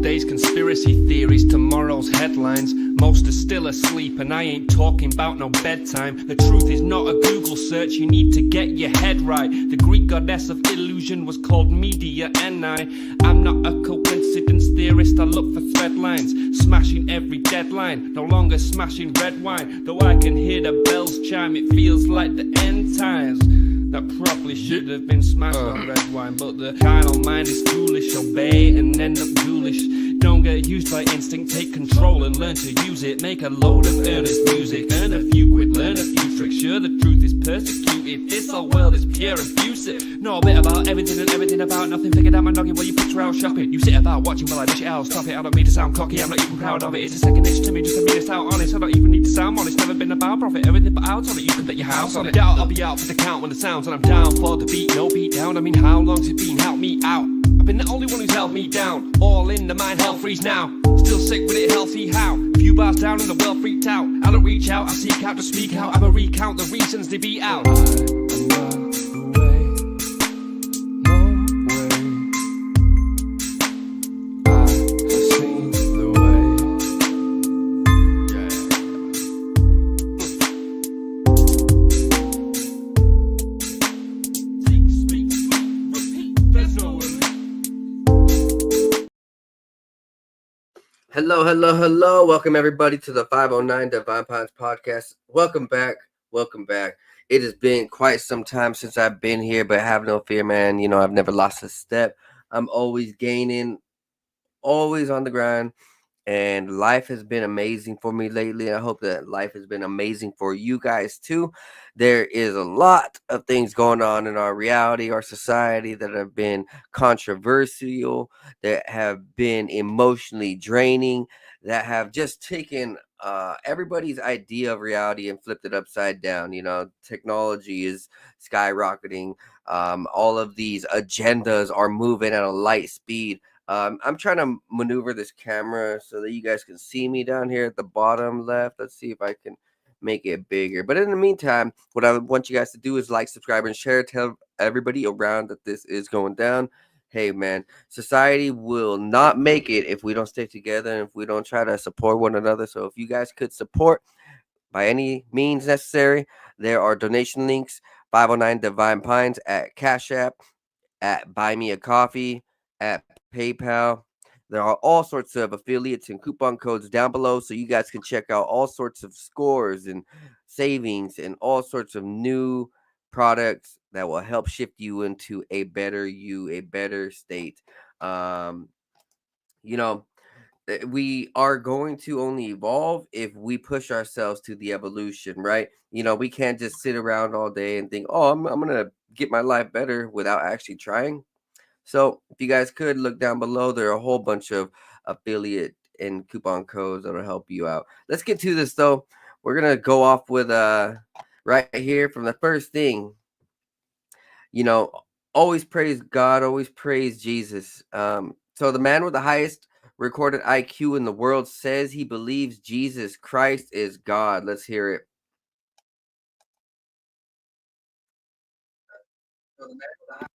Yesterday's conspiracy theories, tomorrow's headlines. Most are still asleep and I ain't talking about no bedtime. The truth is not a Google search, you need to get your head right. The Greek goddess of illusion was called Media I'm not a coincidence theorist, I look for thread lines. Smashing every deadline, no longer smashing red wine. Though I can hear the bells chime, it feels like the end times. That probably should have been smashed on red wine. But the carnal mind is foolish, obey and end up ghoulish. Don't get used by instinct, take control and learn to use it. Make a load of earnest music, earn a few quid, learn a few tricks. Sure, the truth is persecuted, this whole world is pure abusive. Know a bit about everything and everything about nothing. Figured out my noggin while you picture out shopping. You sit about watching while I dish it out, stop it. I don't mean to sound cocky, I'm not even proud of it. It's a second itch to me just to be this out honest. I don't even need to sound honest, never been about profit. Everything but out on it, you can bet your house on it. Doubt I'll be out for the count when the sounds, and I'm down for the beat, no beat down. I mean, how long's it been? Help me out. I've been the only one who's held me down. All in the mind, hell freeze now. Still sick with it, healthy how? Few bars down and the world freaked out. I don't reach out, I seek out to speak out. I'ma recount the reasons they beat out. Hello. Welcome everybody to the 509 Divine Pines podcast. Welcome back. It has been quite some time since I've been here, but have no fear, man. You know, I've never lost a step. I'm always gaining, always on the grind, and life has been amazing for me lately. I hope that life has been amazing for you guys too. There is a lot of things going on in our reality, our society that have been controversial, that have been emotionally draining, that have just taken everybody's idea of reality and flipped it upside down. You know, technology is skyrocketing. All of these agendas are moving at a light speed. I'm trying to maneuver this camera so that you guys can see me down here at the bottom left. Let's see if I can make it bigger. But in the meantime, what I want you guys to do is like, subscribe, and share. Tell everybody around that this is going down. Hey, man, society will not make it if we don't stick together and if we don't try to support one another. So if you guys could support by any means necessary, there are donation links, 509 Divine Pines at Cash App, at Buy Me a Coffee, at PayPal. There are all sorts of affiliates and coupon codes down below, so you guys can check out all sorts of scores and savings and all sorts of new products that will help shift you into a better you, a better state. You know, we are going to only evolve if we push ourselves to the evolution, right? You know, we can't just sit around all day and think, oh, I'm going to get my life better without actually trying. So if you guys could look down below, there are a whole bunch of affiliate and coupon codes that will help you out. Let's get to this though. We're going to go off with right here from the first thing. You know, always praise God, always praise Jesus. So the man with the highest recorded IQ in the world says he believes Jesus Christ is God. Let's hear it. So the man with the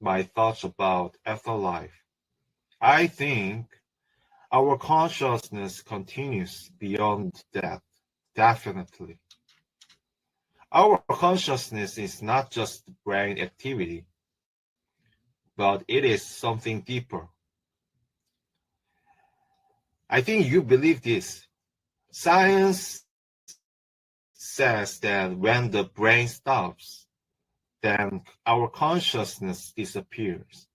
My thoughts about afterlife. I think our consciousness continues beyond death, definitely. Our consciousness is not just brain activity, but it is something deeper. I think you believe this. Science says that when the brain stops, then our consciousness disappears.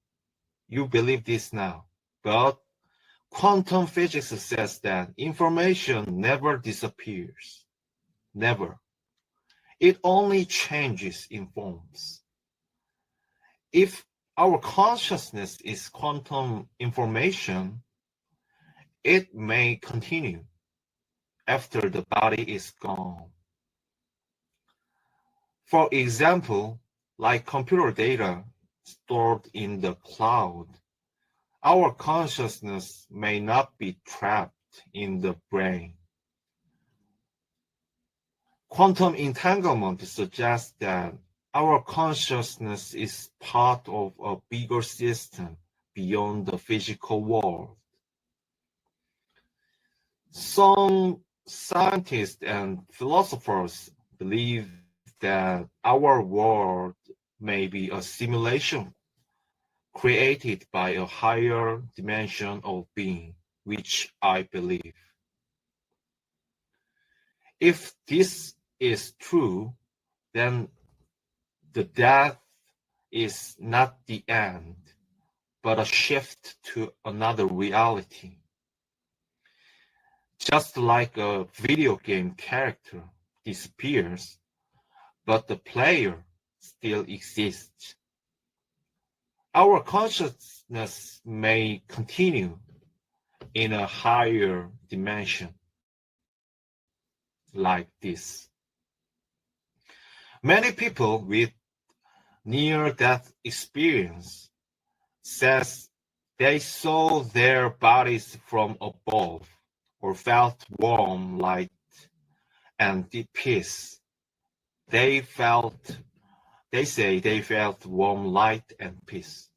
You believe this now, but quantum physics says that information never disappears. Never. It only changes in forms. If our consciousness is quantum information, it may continue after the body is gone. For example, like computer data stored in the cloud, our consciousness may not be trapped in the brain. Quantum entanglement suggests that our consciousness is part of a bigger system beyond the physical world. Some scientists and philosophers believe that our world may be a simulation created by a higher dimension of being, which I believe. If this is true, then the death is not the end, but a shift to another reality. Just like a video game character disappears, but the player still exists. Our consciousness may continue in a higher dimension like this. Many people with near-death experience says they saw their bodies from above or felt warm light and deep peace. They say they felt warm light and peace.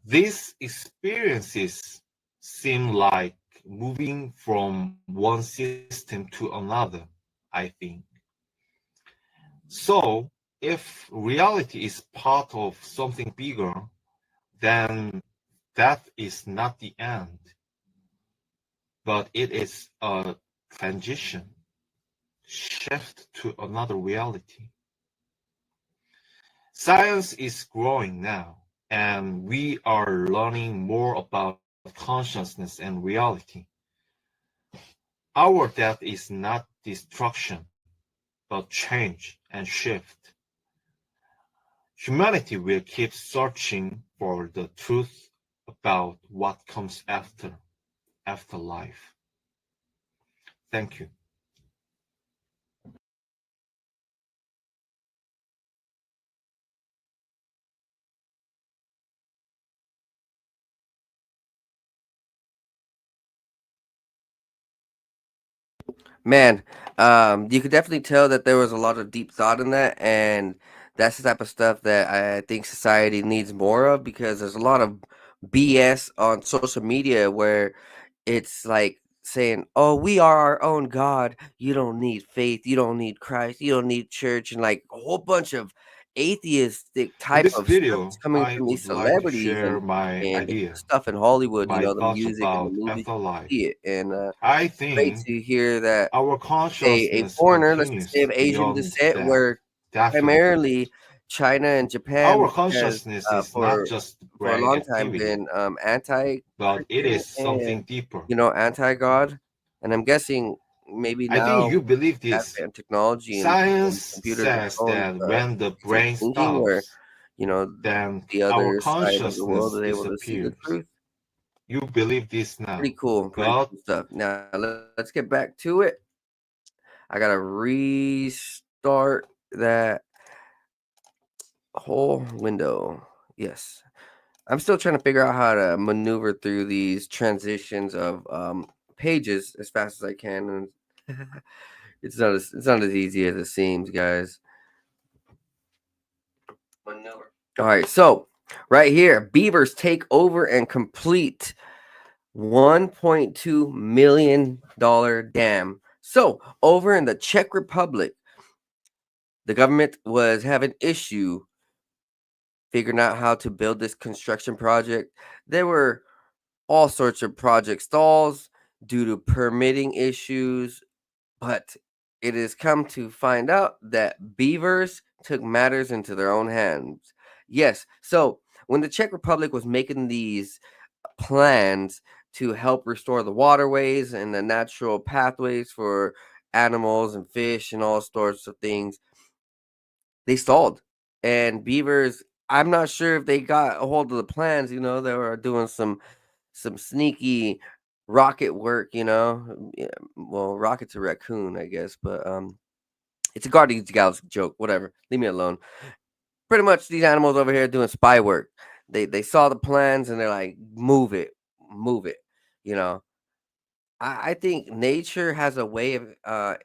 These experiences seem like moving from one system to another, I think. So, if reality is part of something bigger, then that is not the end, but it is a transition, shift to another reality. Science is growing now, and we are learning more about consciousness and reality. Our death is not destruction, but change and shift. Humanity will keep searching for the truth about what comes after life. Thank you. Man, you could definitely tell that there was a lot of deep thought in that, and that's the type of stuff that I think society needs more of because there's a lot of BS on social media where it's like saying, "Oh, we are our own God. You don't need faith. You don't need Christ. You don't need church," and like a whole bunch of atheistic In type this of stuff that's video, coming I from these would like to celebrities share my and idea, stuff in Hollywood. You my know, the thoughts music and the about movies. afterlife. You see it, and I great think to hear that our a consciousness foreigner, let's just say continues of Asian beyond descent, death, where definitely. primarily China and Japan Our has consciousness is not for just a brain long time activity, been but it anti-Christian is and something deeper. anti-God, and I'm guessing maybe I think now you believe with this. advent technology and Science computers and says phones, that when the it's brain thinking where stops, you know then the our other side of the world consciousness is able to see the disappears. truth. You believe this now, Pretty but cool stuff. Now let's get back to it. I gotta restart that whole window. Yes. I'm still trying to figure out how to maneuver through these transitions of pages as fast as I can, and it's not as easy as it seems, guys. Maneuver. All right, so right here, beavers take over and complete $1.2 million dam. So over in the Czech Republic, the government was having issue figuring out how to build this construction project. There were all sorts of project stalls due to permitting issues, but it has come to find out that beavers took matters into their own hands. Yes, so when the Czech Republic was making these plans to help restore the waterways and the natural pathways for animals and fish and all sorts of things, they stalled. And beavers, I'm not sure if they got a hold of the plans. They were doing some sneaky rocket work, Yeah, well, rocket's a raccoon, I guess, but it's a Guardians of the Galaxy joke. Whatever, leave me alone. Pretty much, these animals over here doing spy work. They saw the plans and they're like, move it. You know, I think nature has a way of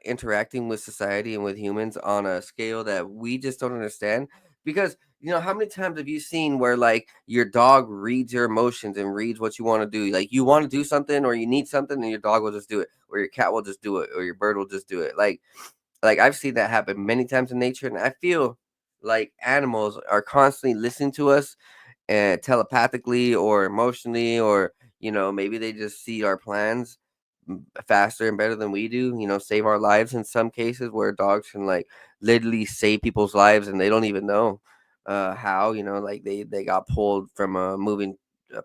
interacting with society and with humans on a scale that we just don't understand. Because, how many times have you seen where like your dog reads your emotions and reads what you want to do? Like you want to do something or you need something and your dog will just do it, or your cat will just do it, or your bird will just do it. Like I've seen that happen many times in nature, and I feel like animals are constantly listening to us and telepathically or emotionally, or maybe they just see our plans faster and better than we do, save our lives in some cases, where dogs can like literally save people's lives and they don't even know how, like they got pulled from a moving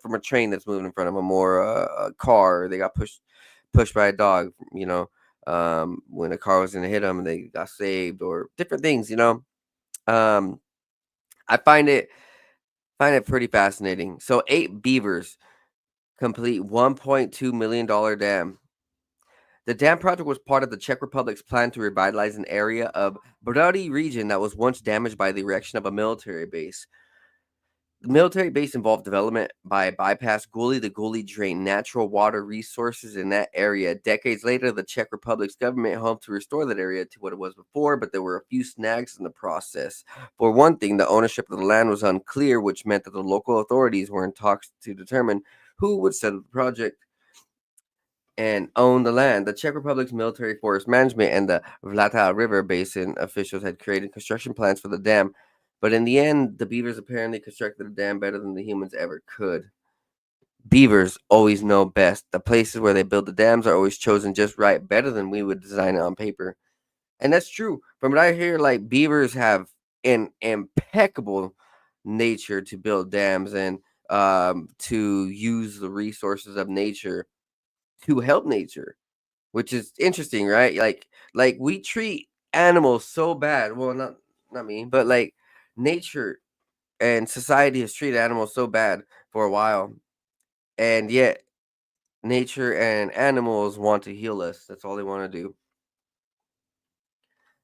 from a train that's moving in front of them, or a car, or they got pushed by a dog, when a car was going to hit them and they got saved, or different things, um I find it pretty fascinating. So 8 beavers complete $1.2 million dam. The dam project was part of the Czech Republic's plan to revitalize an area of Brody region that was once damaged by the erection of a military base. The military base involved development by bypass Guli. The Guli drained natural water resources in that area. Decades later, the Czech Republic's government hoped to restore that area to what it was before, but there were a few snags in the process. For one thing, the ownership of the land was unclear, which meant that the local authorities were in talks to determine who would set up the project and own the land. The Czech Republic's military forest management and the Vltava River Basin officials had created construction plans for the dam, but in the end, the beavers apparently constructed the dam better than the humans ever could. Beavers always know best. The places where they build the dams are always chosen just right, better than we would design it on paper. And that's true. From what I hear, like beavers have an impeccable nature to build dams and to use the resources of nature to help nature, which is interesting, right? Like we treat animals so bad. Well, not me, but like nature and society has treated animals so bad for a while, and yet nature and animals want to heal us. That's all they want to do.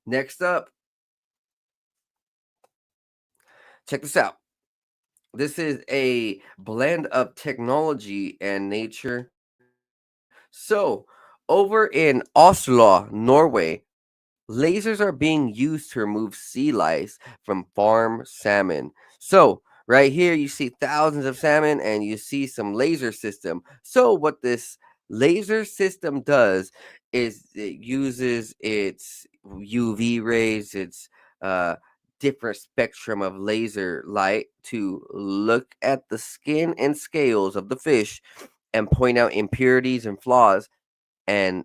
Next up, check this out. This is a blend of technology and nature. So, over in Oslo, Norway, lasers are being used to remove sea lice from farm salmon. So, right here, you see thousands of salmon and you see some laser system. So, what this laser system does is it uses its UV rays, its uh, different spectrum of laser light to look at the skin and scales of the fish and point out impurities and flaws, and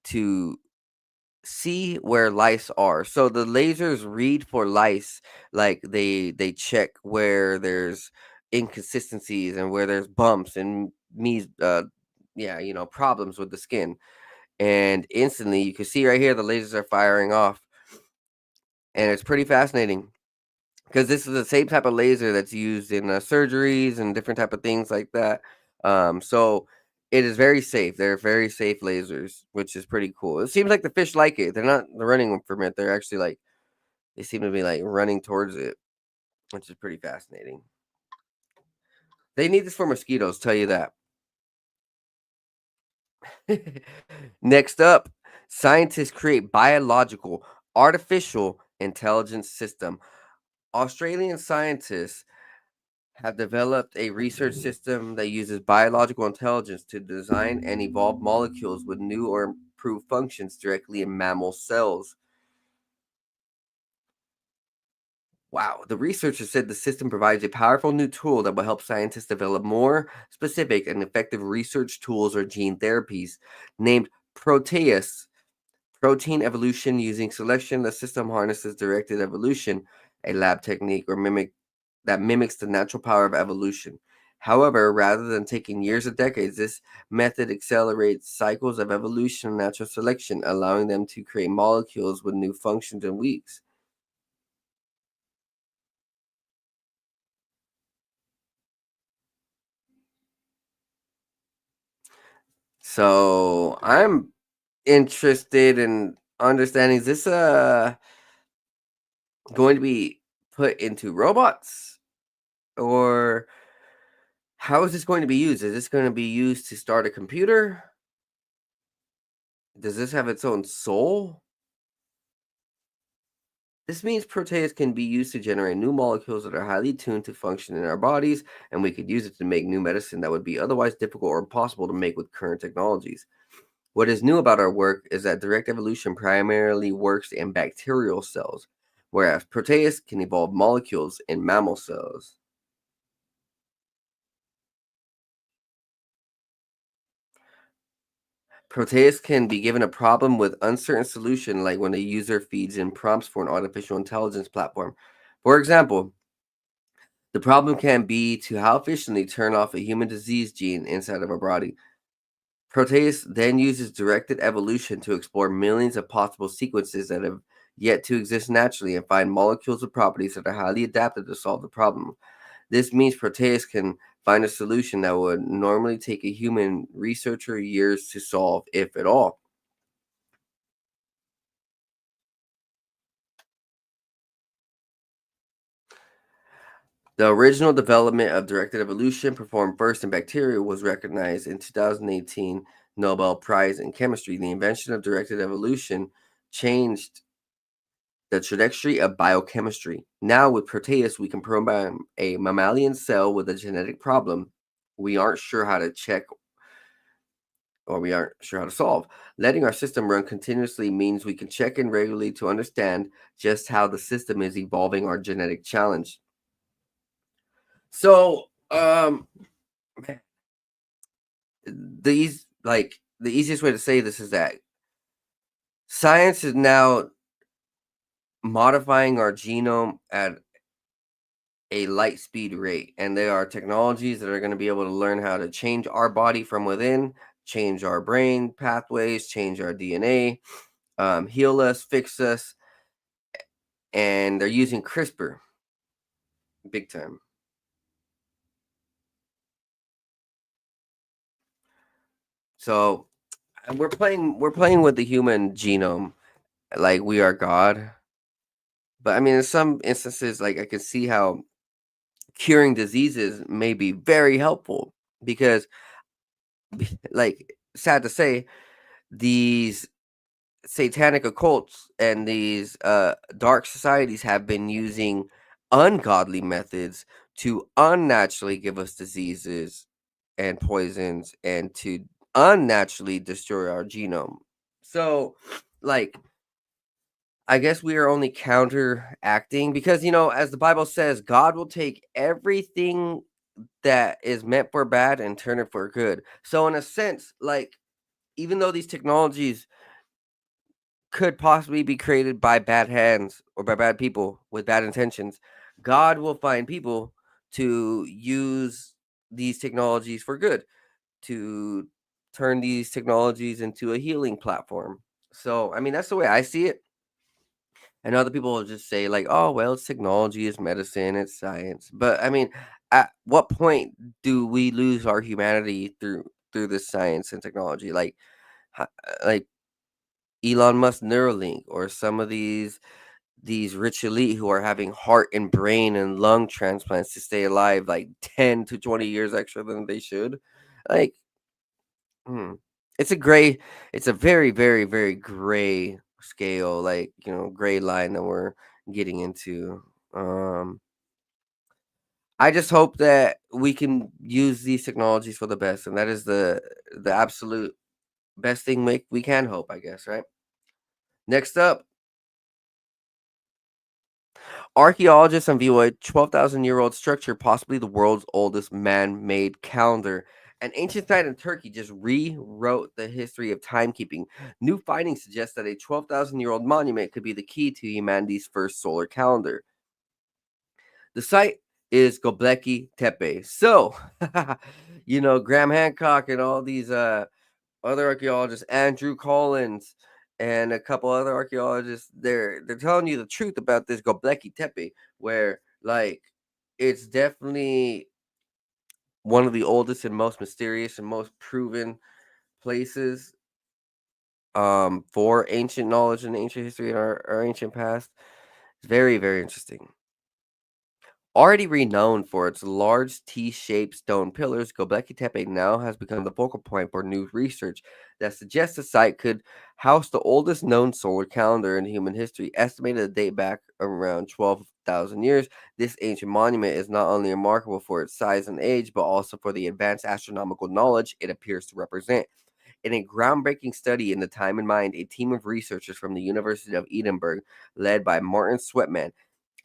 to see where lice are. So the lasers read for lice, like they check where there's inconsistencies and where there's bumps and yeah, problems with the skin. And instantly you can see right here the lasers are firing off. And it's pretty fascinating because this is the same type of laser that's used in surgeries and different type of things like that. So it is very safe. They're very safe lasers, which is pretty cool. It seems like the fish like it. They're running from it. They're actually like they seem to be like running towards it, which is pretty fascinating. They need this for mosquitoes, tell you that. Next up, scientists create biological artificial intelligence system. Australian scientists have developed a research system that uses biological intelligence to design and evolve molecules with new or improved functions directly in mammal cells. Wow, the researchers said the system provides a powerful new tool that will help scientists develop more specific and effective research tools or gene therapies. Named Proteus, protein evolution using selection, the system harnesses directed evolution, a lab technique or mimics the natural power of evolution. However, rather than taking years or decades, this method accelerates cycles of evolution and natural selection, allowing them to create molecules with new functions in weeks. So I'm interested in understanding, is this going to be put into robots, or how is this going to be used? Is this going to be used to start a computer? Does this have its own soul? This means protease can be used to generate new molecules that are highly tuned to function in our bodies, and we could use it to make new medicine that would be otherwise difficult or impossible to make with current technologies. What is new about our work is that direct evolution primarily works in bacterial cells, whereas protease can evolve molecules in mammal cells. Protease can be given a problem with uncertain solution, like when a user feeds in prompts for an artificial intelligence platform. For example, the problem can be to how efficiently turn off a human disease gene inside of our body. Protease then uses directed evolution to explore millions of possible sequences that have yet to exist naturally and find molecules with properties that are highly adapted to solve the problem. This means Protease can find a solution that would normally take a human researcher years to solve, if at all. The original development of directed evolution, performed first in bacteria, was recognized in 2018 Nobel Prize in Chemistry. The invention of directed evolution changed the trajectory of biochemistry. Now, with Proteus, we can program a mammalian cell with a genetic problem we aren't sure how to check or we aren't sure how to solve. Letting our system run continuously means we can check in regularly to understand just how the system is evolving our genetic challenge. So, the easiest way to say this is that science is now modifying our genome at a light speed rate, and there are technologies that are going to be able to learn how to change our body from within, change our brain pathways, change our DNA, heal us, fix us, and they're using CRISPR big time. So we're playing with the human genome like we are God. But I mean, in some instances, like I can see how curing diseases may be very helpful because, like, sad to say, these satanic occults and these dark societies have been using ungodly methods to unnaturally give us diseases and poisons and to unnaturally destroy our genome. So, like, I guess we are only counteracting because, as the Bible says, God will take everything that is meant for bad and turn it for good. So, in a sense, like, even though these technologies could possibly be created by bad hands or by bad people with bad intentions, God will find people to use these technologies for good, to turn these technologies into a healing platform. So, I mean, that's the way I see it. And other people will just say, like, oh, well, it's technology, it's medicine, it's science. But I mean, at what point do we lose our humanity through this science and technology? Like Elon Musk Neuralink, or some of these rich elite who are having heart and brain and lung transplants to stay alive like 10 to 20 years extra than they should. Like, hmm, it's a gray, it's a very, very, very gray scale, like, gray line that we're getting into. I just hope that we can use these technologies for the best, and that is the absolute best thing we can hope, I guess, right? Next up, archaeologists unveil a 12,000-year-old structure, possibly the world's oldest man-made calendar. An ancient site in Turkey just rewrote the history of timekeeping. New findings suggest that a 12,000-year-old monument could be the key to humanity's first solar calendar. The site is Göbekli Tepe. So, Graham Hancock and all these other archaeologists, Andrew Collins, and a couple other archaeologists, they're telling you the truth about this Göbekli Tepe, where, like, it's definitely one of the oldest and most mysterious and most proven places for ancient knowledge and ancient history and our ancient past. It's very, very interesting. Already renowned for its large T-shaped stone pillars, Göbekli Tepe now has become the focal point for new research that suggests the site could house the oldest known solar calendar in human history, estimated to date back around 12,000 years. This ancient monument is not only remarkable for its size and age, but also for the advanced astronomical knowledge it appears to represent. In a groundbreaking study in the time in mind, a team of researchers from the University of Edinburgh, led by Martin Sweatman,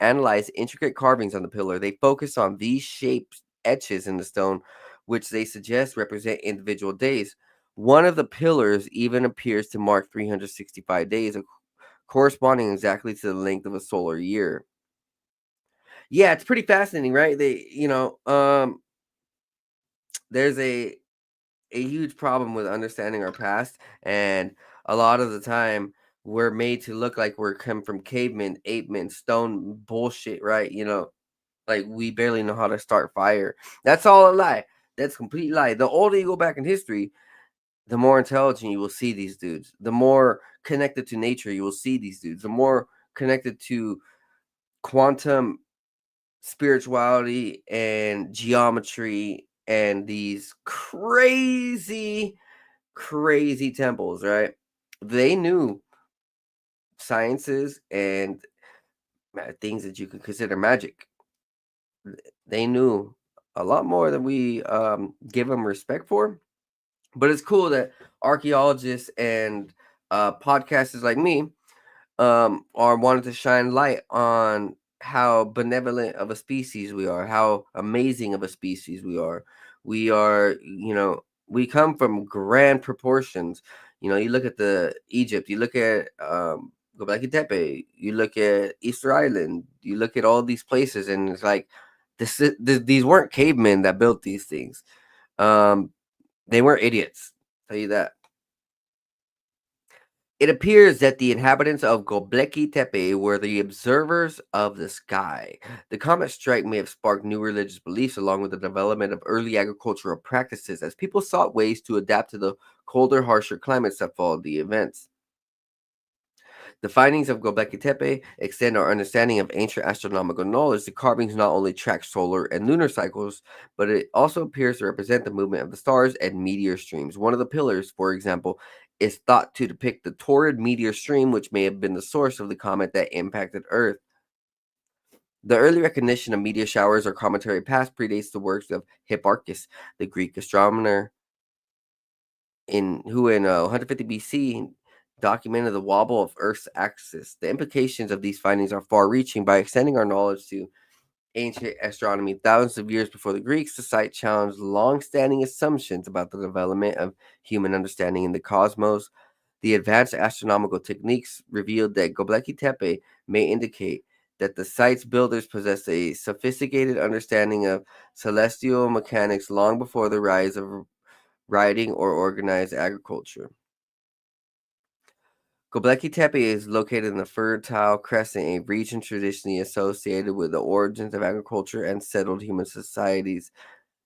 analyze intricate carvings on the pillar. They focus on V-shaped etches in the stone, which they suggest represent individual days. One of the pillars even appears to mark 365 days, corresponding exactly to the length of a solar year. Yeah, it's pretty fascinating, right? There's a huge problem with understanding our past, and a lot of the time we're made to look like we're come from cavemen, ape men, stone bullshit, right? Like we barely know how to start fire. That's all a lie. That's complete lie. The older you go back in history, the more intelligent you will see these dudes. The more connected to nature you will see these dudes. The more connected to quantum spirituality and geometry and these crazy temples, right? They knew sciences and things that you could consider magic. They knew a lot more than we give them respect for. But it's cool that archaeologists and podcasters like me are wanting to shine light on how benevolent of a species we are, how amazing of a species we are. We are, we come from grand proportions. You look at the Egypt, you look at Göbekli Tepe, you look at Easter Island, you look at all these places, and it's like these weren't cavemen that built these things. They weren't idiots. Tell you that. It appears that the inhabitants of Göbekli Tepe were the observers of the sky. The comet strike may have sparked new religious beliefs along with the development of early agricultural practices as people sought ways to adapt to the colder, harsher climates that followed the events. The findings of Göbekli Tepe extend our understanding of ancient astronomical knowledge. The carvings not only track solar and lunar cycles, but it also appears to represent the movement of the stars and meteor streams. One of the pillars, for example, is thought to depict the torrid meteor stream, which may have been the source of the comet that impacted Earth. The early recognition of meteor showers or cometary past predates the works of Hipparchus, the Greek astronomer, who in 150 BC documented the wobble of Earth's axis. The implications of these findings are far-reaching. By extending our knowledge to ancient astronomy thousands of years before the Greeks, the site challenged long-standing assumptions about the development of human understanding in the cosmos. The advanced astronomical techniques revealed that Göbekli Tepe may indicate that the site's builders possessed a sophisticated understanding of celestial mechanics long before the rise of writing or organized agriculture. Göbekli Tepe is located in the Fertile Crescent, a region traditionally associated with the origins of agriculture and settled human societies.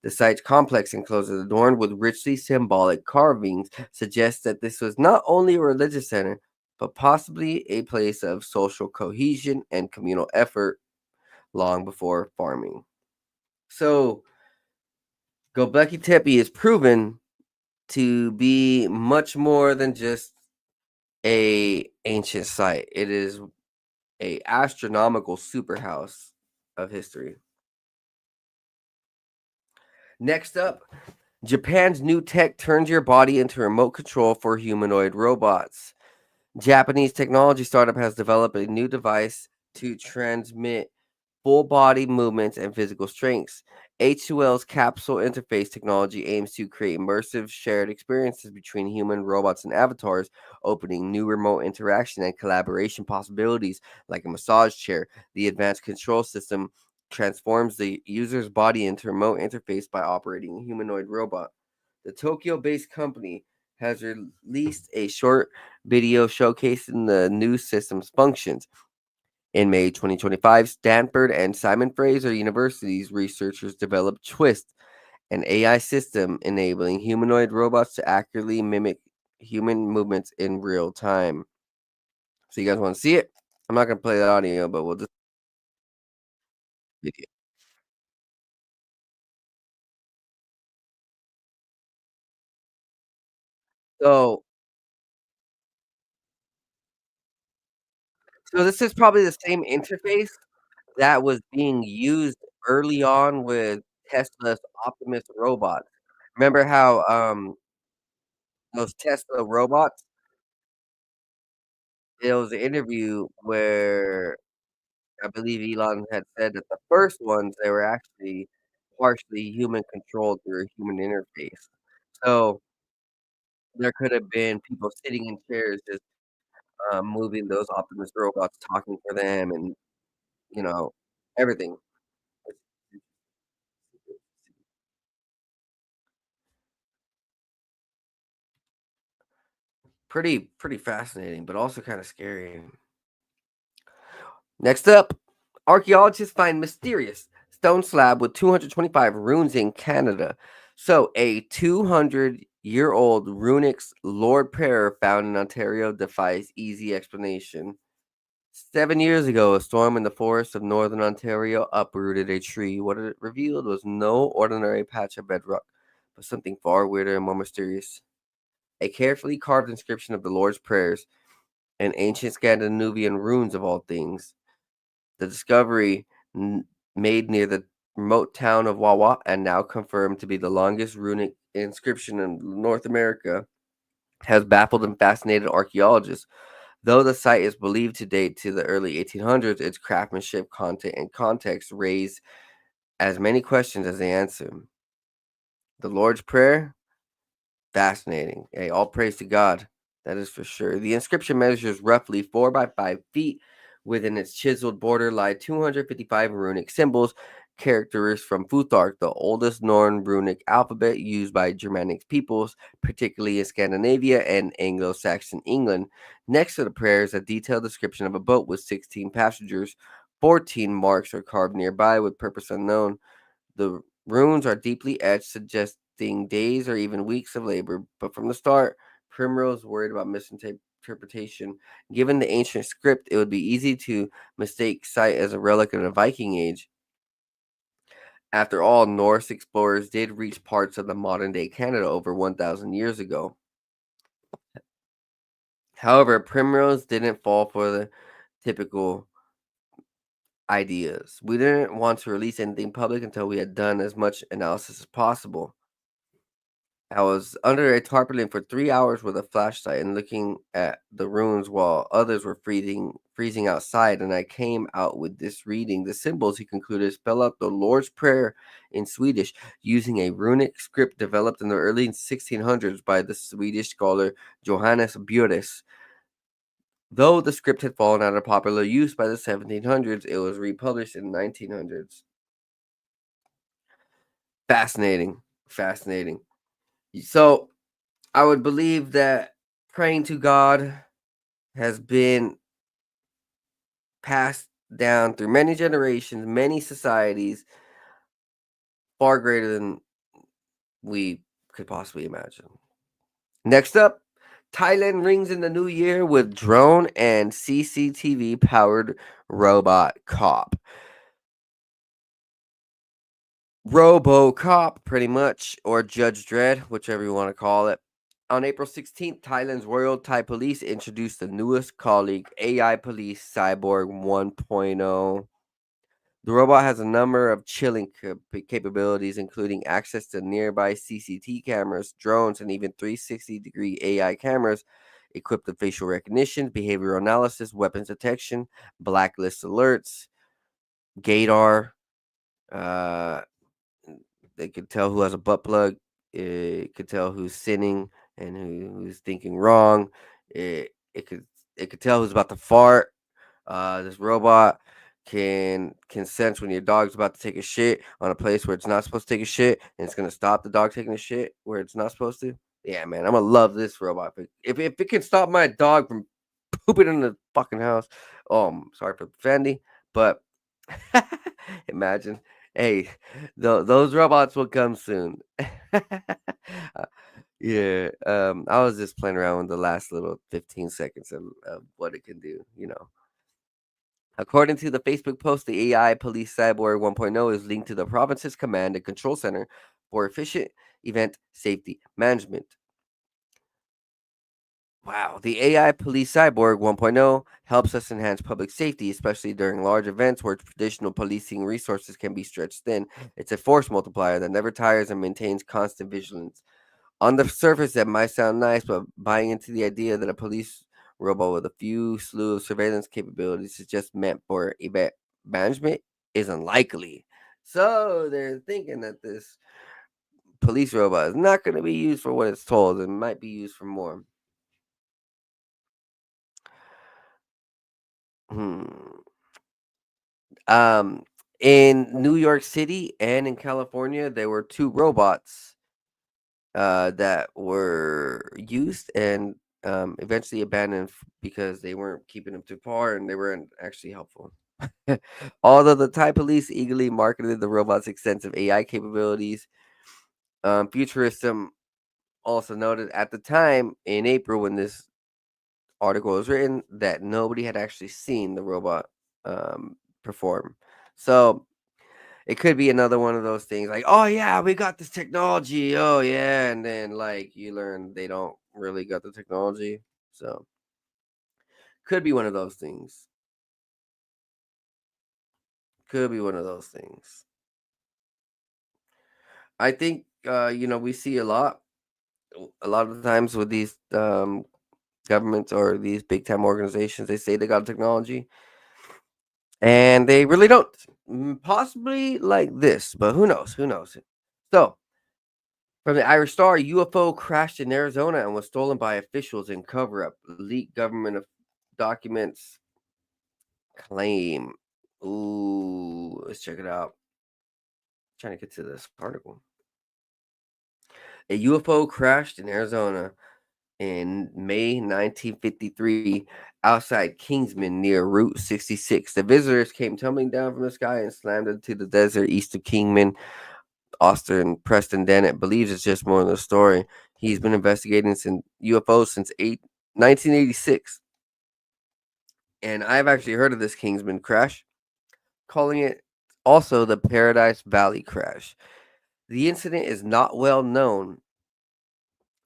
The site's complex enclosure, adorned with richly symbolic carvings, suggests that this was not only a religious center, but possibly a place of social cohesion and communal effort long before farming. So, Göbekli Tepe is proven to be much more than just a ancient site. It is a astronomical superhouse of history. Next up, Japan's new tech turns your body into remote control for humanoid robots. Japanese technology startup has developed a new device to transmit full body movements and physical strengths. H2L's capsule interface technology aims to create immersive shared experiences between human robots and avatars, opening new remote interaction and collaboration possibilities like a massage chair. The advanced control system transforms the user's body into a remote interface by operating a humanoid robot. The Tokyo-based company has released a short video showcasing the new system's functions. In May 2025, Stanford and Simon Fraser University's researchers developed Twist, an AI system enabling humanoid robots to accurately mimic human movements in real time. So you guys want to see it? I'm not gonna play the audio, but we'll just video. So, so this is probably the same interface that was being used early on with Tesla's Optimus robots. Remember how those Tesla robots? There was an interview where I believe Elon had said that the first ones they were actually partially human controlled through a human interface. So there could have been people sitting in chairs just moving those Optimus robots, talking for them, and you know everything. Pretty fascinating, but also kind of scary. Next up, archaeologists find mysterious stone slab with 225 runes in Canada. So, a 200-year-old runic Lord Prayer found in Ontario defies easy explanation. 7 years ago, a storm in the forests of northern Ontario uprooted a tree. What it revealed was no ordinary patch of bedrock, but something far weirder and more mysterious. A carefully carved inscription of the Lord's prayers, and ancient Scandinavian runes of all things. The discovery, made near the remote town of Wawa and now confirmed to be the longest runic inscription in North America, has baffled and fascinated archaeologists. Though the site is believed to date to the early 1800s, its craftsmanship, content, and context raise as many questions as they answer. The Lord's Prayer, fascinating. Hey, all praise to God. That is for sure. The inscription measures roughly 4 by 5 feet. Within its chiseled border lie 255 runic symbols, characters from Futhark, the oldest known runic alphabet used by Germanic peoples, particularly in Scandinavia and Anglo-Saxon England. Next to the prayers, a detailed description of a boat with 16 passengers. 14 marks are carved nearby with purpose unknown. The runes are deeply etched, suggesting days or even weeks of labor, but from the start, Primrose worried about misinterpretation. Given the ancient script, it would be easy to mistake site as a relic of the Viking Age. After all, Norse explorers did reach parts of the modern day Canada over 1,000 years ago. However, Primrose didn't fall for the typical ideas. We didn't want to release anything public until we had done as much analysis as possible. I was under a tarpaulin for 3 hours with a flashlight and looking at the ruins while others were freezing outside, and I came out with this reading. The symbols, he concluded, spell out the Lord's Prayer in Swedish using a runic script developed in the early 1600s by the Swedish scholar Johannes Bures. Though the script had fallen out of popular use by the 1700s, it was republished in the 1900s. Fascinating. Fascinating. So, I would believe that praying to God has been passed down through many generations, many societies, far greater than we could possibly imagine. Next up, Thailand rings in the new year with drone and CCTV powered robot cop. RoboCop, pretty much, or Judge Dredd, whichever you want to call it. On April 16th, Thailand's Royal Thai Police introduced the newest colleague, AI Police Cyborg 1.0. The robot has a number of chilling capabilities, including access to nearby CCTV cameras, drones, and even 360-degree AI cameras equipped with facial recognition, behavioral analysis, weapons detection, blacklist alerts, gaydar. They could tell who has a butt plug. It could tell who's sinning and who's thinking wrong. It could tell who's about to fart. This robot can sense when your dog's about to take a shit on a place where it's not supposed to take a shit, and it's gonna stop the dog taking a shit where it's not supposed to. Yeah, man, I'm gonna love this robot. If it can stop my dog from pooping in the fucking house, sorry for Fendi, but imagine. Hey, those robots will come soon. Yeah, I was just playing around with the last little 15 seconds of what it can do, you know. According to the Facebook post, the AI Police Cyborg 1.0 is linked to the province's command and control center for efficient event safety management. Wow, the AI Police Cyborg 1.0 helps us enhance public safety, especially during large events where traditional policing resources can be stretched thin. It's a force multiplier that never tires and maintains constant vigilance. On the surface, that might sound nice, but buying into the idea that a police robot with a few slew of surveillance capabilities is just meant for event management is unlikely. So they're thinking that this police robot is not going to be used for what it's told and might be used for more. Hmm. Um, in New York City and in California, there were two robots that were used and eventually abandoned because they weren't keeping them too far and they weren't actually helpful. Although the Thai police eagerly marketed the robot's extensive AI capabilities, Futurism also noted at the time in April when this article was written that nobody had actually seen the robot perform. So it could be another one of those things like, oh yeah, we got this technology. Oh yeah, and then like you learn they don't really got the technology. So could be one of those things. Could be one of those things. I think we see a lot of the times with these governments or these big time organizations, they say they got technology and they really don't. Possibly like this, but who knows? Who knows? So from the Irish Star, a UFO crashed in Arizona and was stolen by officials in cover up. Leaked government documents claim. Ooh, let's check it out. Trying to get to this article. A UFO crashed in Arizona in May 1953 outside Kingsman near Route 66. The visitors came tumbling down from the sky and slammed into the desert east of Kingman. Austin Preston Dennett believes it's just more of the story. He's been investigating UFOs since 1986. And I've actually heard of this Kingsman crash, calling it also the Paradise Valley crash. The incident is not well known,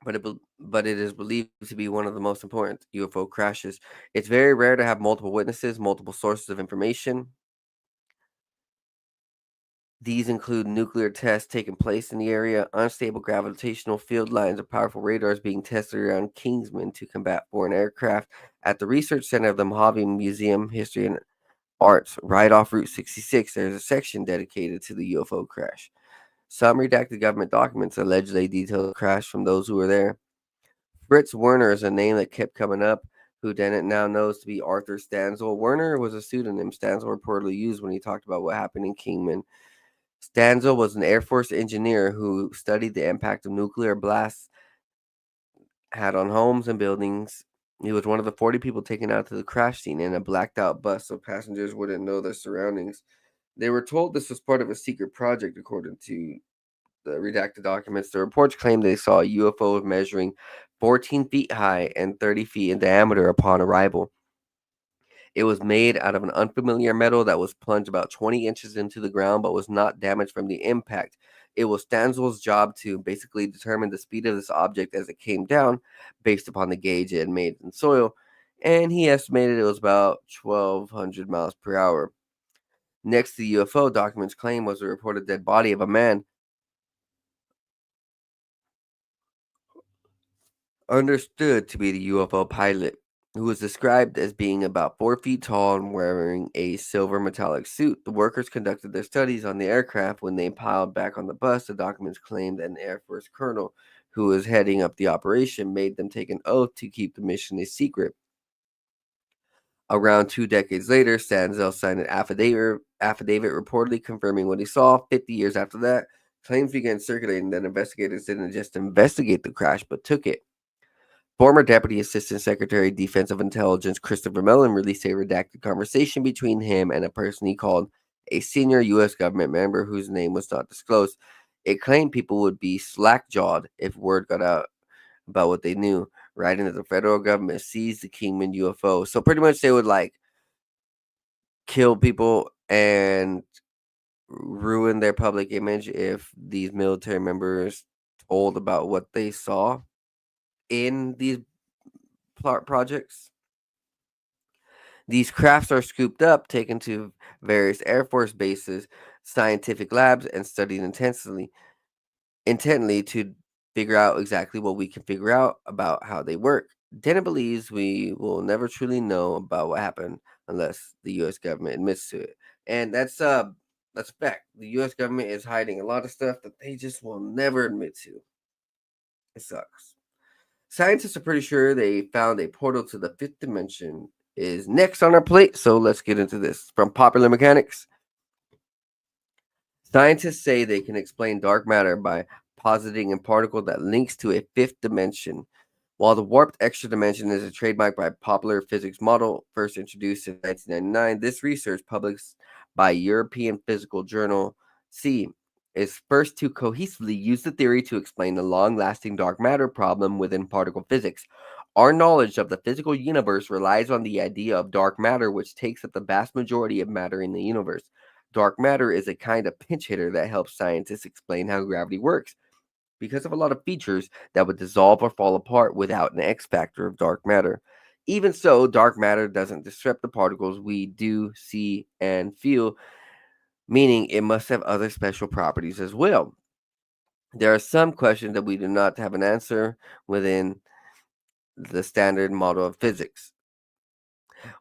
but it is believed to be one of the most important UFO crashes. It's very rare to have multiple witnesses, multiple sources of information. These include nuclear tests taking place in the area, unstable gravitational field lines, and powerful radars being tested around Kingsman to combat foreign aircraft. At the research center of the Mojave Museum History and Arts, right off Route 66, there's a section dedicated to the UFO crash. Some redacted government documents allegedly detail the crash from those who were there. Fritz Werner is a name that kept coming up, who Dennett now knows to be Arthur Stanzel. Werner was a pseudonym Stanzel reportedly used when he talked about what happened in Kingman. Stanzel was an Air Force engineer who studied the impact of nuclear blasts had on homes and buildings. He was one of the 40 people taken out to the crash scene in a blacked out bus so passengers wouldn't know their surroundings. They were told this was part of a secret project, according to the redacted documents. The reports claimed they saw a UFO measuring 14 feet high and 30 feet in diameter upon arrival. It was made out of an unfamiliar metal that was plunged about 20 inches into the ground but was not damaged from the impact. It was Stanzel's job to basically determine the speed of this object as it came down based upon the gauge it had made in soil, and he estimated it was about 1,200 miles per hour. Next to the UFO, documents claim was a reported dead body of a man understood to be the UFO pilot, who was described as being about 4 feet tall and wearing a silver metallic suit. The workers conducted their studies on the aircraft when they piled back on the bus. The documents claimed an Air Force colonel who was heading up the operation made them take an oath to keep the mission a secret. Around 2 decades later, Stanzel signed an affidavit reportedly confirming what he saw. 50 years after that, claims began circulating that investigators didn't just investigate the crash, but took it. Former Deputy Assistant Secretary of Defense of Intelligence Christopher Mellon released a redacted conversation between him and a person he called a senior U.S. government member whose name was not disclosed. It claimed people would be slack-jawed if word got out about what they knew, writing that the federal government seized the Kingman UFO. So pretty much they would like kill people and ruin their public image if these military members told about what they saw in these projects. These crafts are scooped up, taken to various Air Force bases, scientific labs, and studied intently to figure out exactly what we can figure out about how they work. Dennett believes we will never truly know about what happened unless the U.S. government admits to it, and that's a fact. The U.S. government is hiding a lot of stuff that they just will never admit to. It sucks. Scientists are pretty sure they found a portal to the fifth dimension is next on our plate, so let's get into this. From Popular Mechanics, scientists say they can explain dark matter by positing a particle that links to a fifth dimension. While the warped extra dimension is a trademark by Popular Physics Model, first introduced in 1999, this research, published by European Physical Journal C, is first to cohesively use the theory to explain the long-lasting dark matter problem within particle physics. Our knowledge of the physical universe relies on the idea of dark matter, which takes up the vast majority of matter in the universe. Dark matter is a kind of pinch hitter that helps scientists explain how gravity works, because of a lot of features that would dissolve or fall apart without an X factor of dark matter. Even so, dark matter doesn't disrupt the particles we do see and feel, meaning it must have other special properties as well. There are some questions that we do not have an answer within the standard model of physics.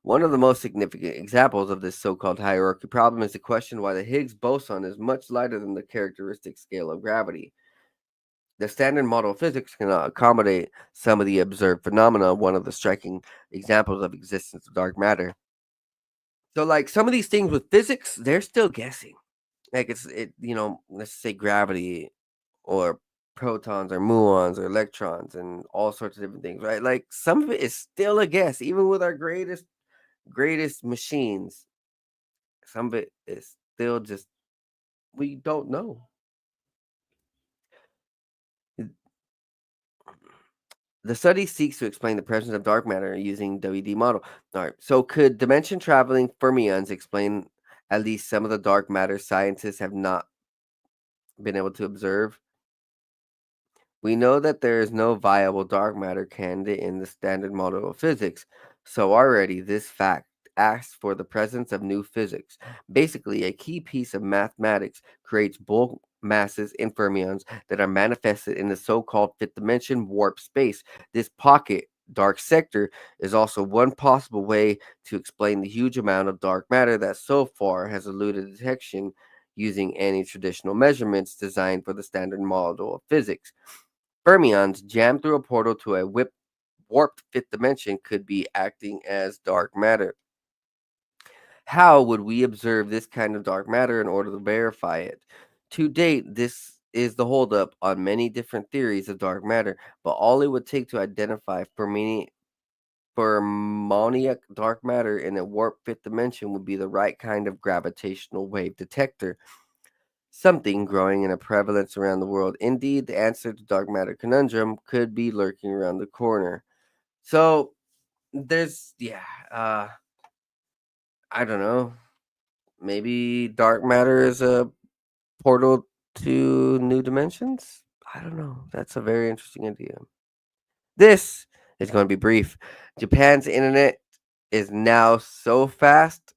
One of the most significant examples of this so-called hierarchy problem is the question why the Higgs boson is much lighter than the characteristic scale of gravity. The standard model of physics cannot accommodate some of the observed phenomena, one of the striking examples of existence of dark matter. So, like some of these things with physics, they're still guessing. Like let's say gravity or protons or muons or electrons and all sorts of different things, right? Like some of it is still a guess, even with our greatest machines. Some of it is still just we don't know. The study seeks to explain the presence of dark matter using WD model. All right. So could dimension traveling fermions explain at least some of the dark matter scientists have not been able to observe? We know that there is no viable dark matter candidate in the standard model of physics, so already this fact asks for the presence of new physics. Basically, a key piece of mathematics creates bulk masses in fermions that are manifested in the so-called fifth dimension warp space. This pocket dark sector is also one possible way to explain the huge amount of dark matter that so far has eluded detection using any traditional measurements designed for the standard model of physics. Fermions jammed through a portal to a warped fifth dimension could be acting as dark matter. How would we observe this kind of dark matter in order to verify it? To date, this is the holdup on many different theories of dark matter, but all it would take to identify fermionic dark matter in a warped fifth dimension would be the right kind of gravitational wave detector, something growing in a prevalence around the world. Indeed, the answer to dark matter conundrum could be lurking around the corner. So there's I don't know. Maybe dark matter is a portal to new dimensions? I don't know. That's a very interesting idea. This is going to be brief. Japan's internet is now so fast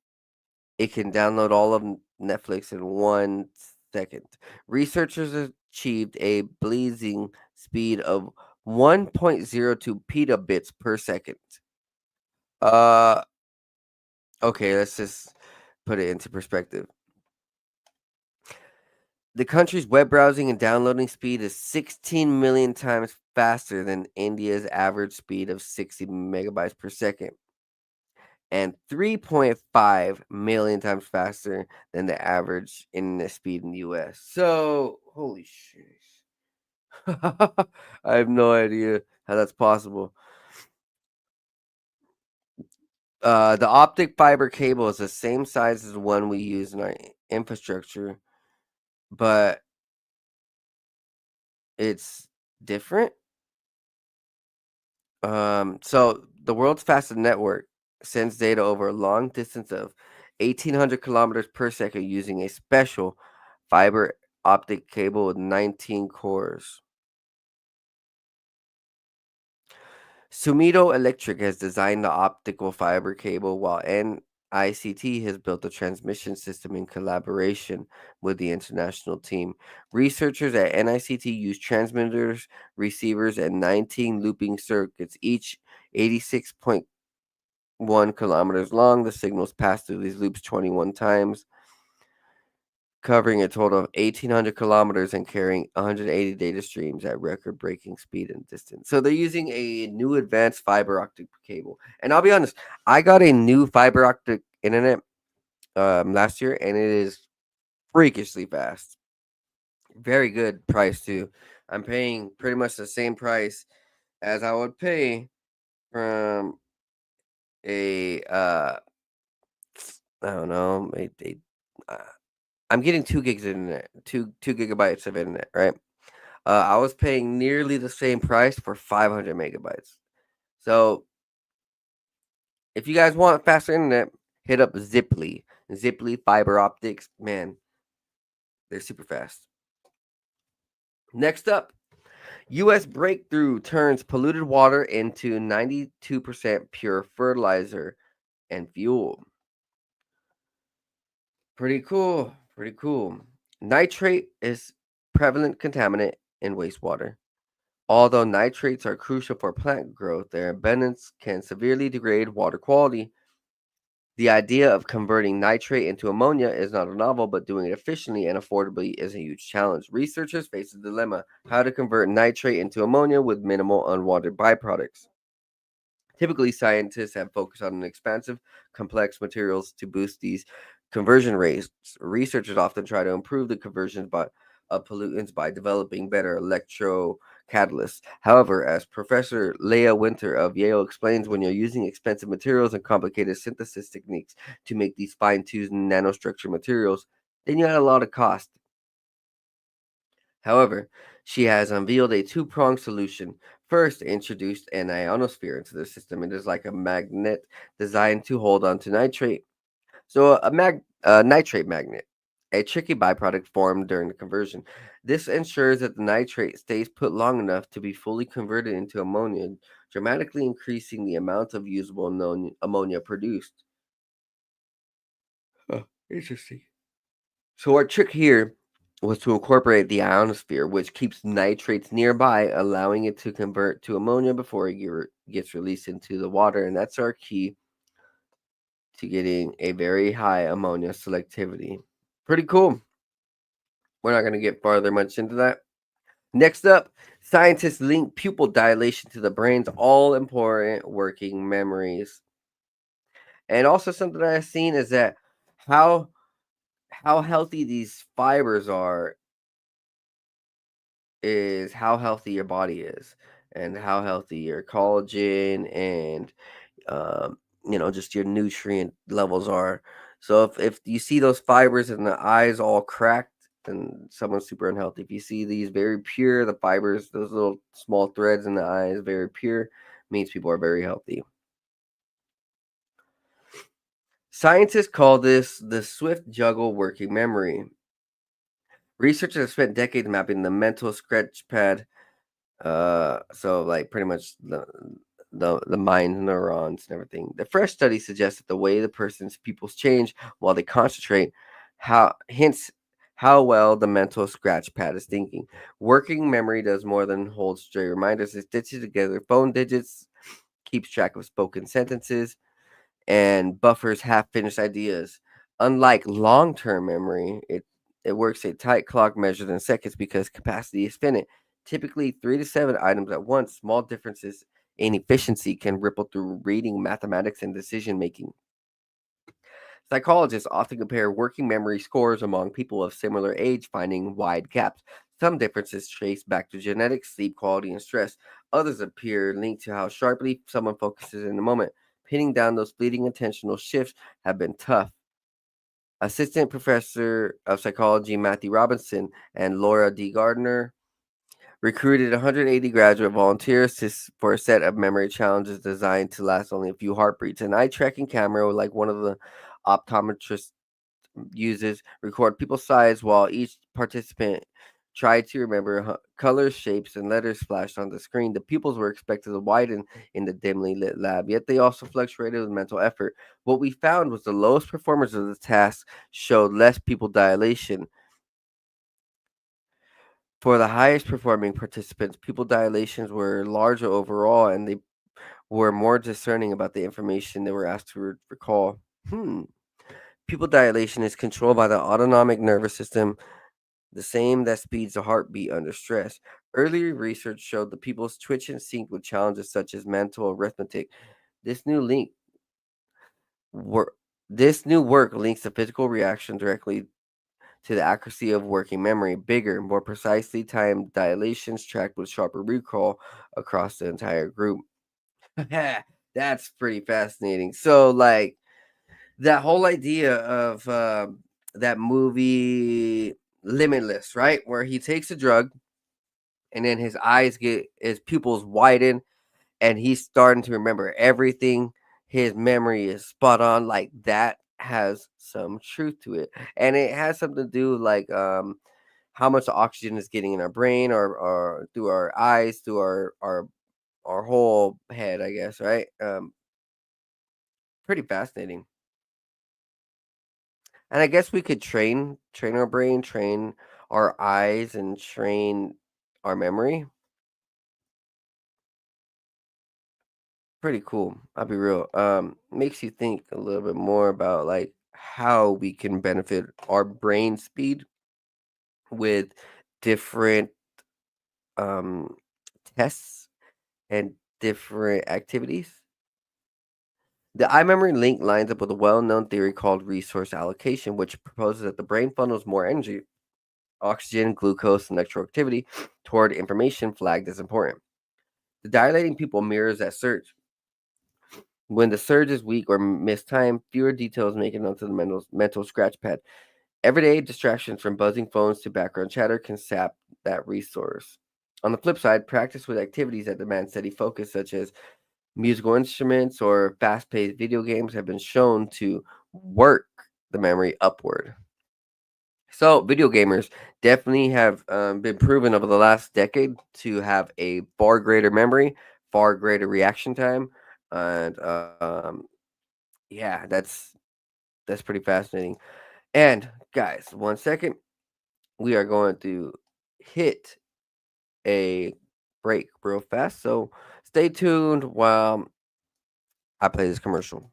it can download all of Netflix in 1 second. Researchers achieved a blazing speed of 1.02 petabits per second. Uh, okay, let's just put it into perspective. The country's web browsing and downloading speed is 16 million times faster than India's average speed of 60 megabytes per second, and 3.5 million times faster than the average internet speed in the US. So, holy shit. I have no idea how that's possible. The optic fiber cable is the same size as the one we use in our infrastructure, but it's different. So the world's fastest network sends data over a long distance of 1,800 kilometers per second using a special fiber optic cable with 19 cores. Sumitomo Electric has designed the optical fiber cable, while NICT has built the transmission system in collaboration with the international team. Researchers at NICT use transmitters, receivers, and 19 looping circuits, each 86.1 kilometers long. The signals pass through these loops 21 times, covering a total of 1,800 kilometers and carrying 180 data streams at record-breaking speed and distance. So they're using a new advanced fiber optic cable. And I'll be honest, I got a new fiber optic internet last year, and it is freakishly fast. Very good price too. I'm paying pretty much the same price as I would pay from a I don't know, uh, I'm getting 2 gigs of internet, 2 gigabytes of internet, right? I was paying nearly the same price for 500 megabytes. So if you guys want faster internet, hit up Ziply. Ziply fiber optics, man, they're super fast. Next up, U.S. breakthrough turns polluted water into 92% pure fertilizer and fuel. Pretty cool. Pretty cool. Nitrate is prevalent contaminant in wastewater. Although nitrates are crucial for plant growth, their abundance can severely degrade water quality. The idea of converting nitrate into ammonia is not a novel, but doing it efficiently and affordably is a huge challenge. Researchers face a dilemma: how to convert nitrate into ammonia with minimal unwanted byproducts. Typically, scientists have focused on expansive, complex materials to boost these conversion rates. Researchers often try to improve the conversion of pollutants by developing better electrocatalysts. However, as Professor Leah Winter of Yale explains, when you're using expensive materials and complicated synthesis techniques to make these fine-tuned nanostructure materials, then you add a lot of cost. However, she has unveiled a two-pronged solution. First, introduced an ionosphere into the system. It is like a magnet designed to hold on to nitrate. So a nitrate magnet, a tricky byproduct formed during the conversion. This ensures that the nitrate stays put long enough to be fully converted into ammonia, dramatically increasing the amount of usable ammonia produced. Oh, interesting. So our trick here was to incorporate the ionosphere, which keeps nitrates nearby, allowing it to convert to ammonia before it gets released into the water. And that's our key to getting a very high ammonia selectivity. Pretty cool. We're not going to get farther much into that. Next up, scientists link pupil dilation to the brain's all-important working memories. And also something that I've seen is that how healthy these fibers are is how healthy your body is, and how healthy your collagen and just your nutrient levels are. So if you see those fibers and the eyes all cracked, then someone's super unhealthy. If you see these very pure, the fibers, those little small threads in the eyes, very pure, means people are very healthy. Scientists call this the swift juggle working memory. Researchers have spent decades mapping the mental sketch pad. So like pretty much the mind neurons and everything. The fresh study suggests that the way the person's pupils change while they concentrate, hints how well the mental scratch pad is thinking. Working memory does more than hold stray reminders. It stitches together phone digits, keeps track of spoken sentences, and buffers half-finished ideas. Unlike long-term memory, it works a tight clock measured in seconds because capacity is finite. Typically 3 to 7 items at once. Small differences in efficiency can ripple through reading, mathematics, and decision making. Psychologists often compare working memory scores among people of similar age, finding wide gaps. Some differences trace back to genetics, sleep quality, and stress. Others appear linked to how sharply someone focuses in the moment. Pinning down those fleeting intentional shifts have been tough. Assistant Professor of Psychology Matthew Robinson and Laura D. Gardner recruited 180 graduate volunteers for a set of memory challenges designed to last only a few heartbeats. An eye tracking camera, like one of the optometrists uses, record people's size while each participant tried to remember colors, shapes, and letters flashed on the screen. The pupils were expected to widen in the dimly lit lab, yet they also fluctuated with mental effort. What we found was the lowest performers of the task showed less pupil dilation. For the highest performing participants, pupil dilations were larger overall, and they were more discerning about the information they were asked to recall. Pupil dilation is controlled by the autonomic nervous system, the same that speeds the heartbeat under stress. Earlier research showed the pupils twitch and sync with challenges such as mental arithmetic. This new work links the physical reaction directly to the accuracy of working memory. Bigger, more precisely timed dilations tracked with sharper recall across the entire group. That's pretty fascinating. So, like, that whole idea of that movie Limitless, right? Where he takes a drug and then his pupils widen and he's starting to remember everything. His memory is spot on. Like, that has some truth to it. And it has something to do like how much oxygen is getting in our brain or through our eyes, through our whole head, I guess, right? Pretty fascinating. And I guess we could train our brain, train our eyes, and train our memory. Pretty cool. I'll be real. Makes you think a little bit more about like how we can benefit our brain speed with different tests and different activities. The iMemory link lines up with a well-known theory called resource allocation, which proposes that the brain funnels more energy, oxygen, glucose, and electroactivity toward information flagged as important. The dilating pupil mirrors that surge. When the surge is weak or mistimed, fewer details make it onto the mental scratch pad. Everyday distractions from buzzing phones to background chatter can sap that resource. On the flip side, practice with activities that demand steady focus, such as musical instruments or fast-paced video games, have been shown to work the memory upward. So video gamers definitely have been proven over the last decade to have a far greater memory, far greater reaction time, and yeah, that's pretty fascinating. And guys, 1 second, we are going to hit a break real fast, so stay tuned while I play this commercial.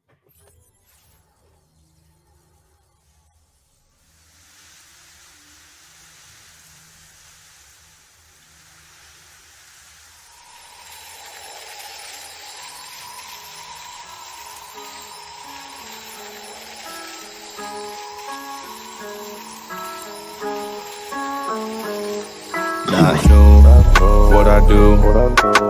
Not new, what I do.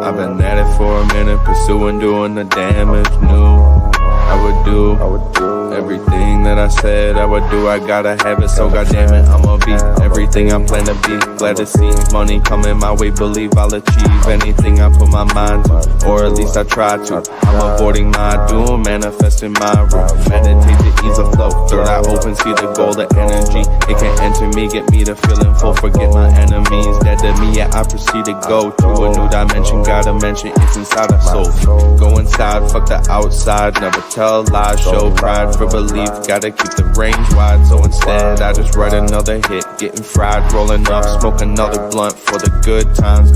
I've been at it for a minute, pursuing, doing the damage new. I would do everything that I said I would do. I gotta have it, so goddamn it, I'ma be everything I plan to be. Glad to see money coming my way, believe I'll achieve anything I put my mind to, or at least I try to. I'm avoiding my doom, manifesting my room. Meditate to ease the flow, third eye open, see the goal, the energy. It can enter me, get me to feeling full, forget my enemies, dead to me, yeah, I proceed to go to a new dimension, gotta mention it's inside our soul. Go inside, fuck the outside, never tell lies, show pride for belief, gotta keep the range wide, so instead I just write another hit, getting fried, rolling up, smoke another blunt for the good times,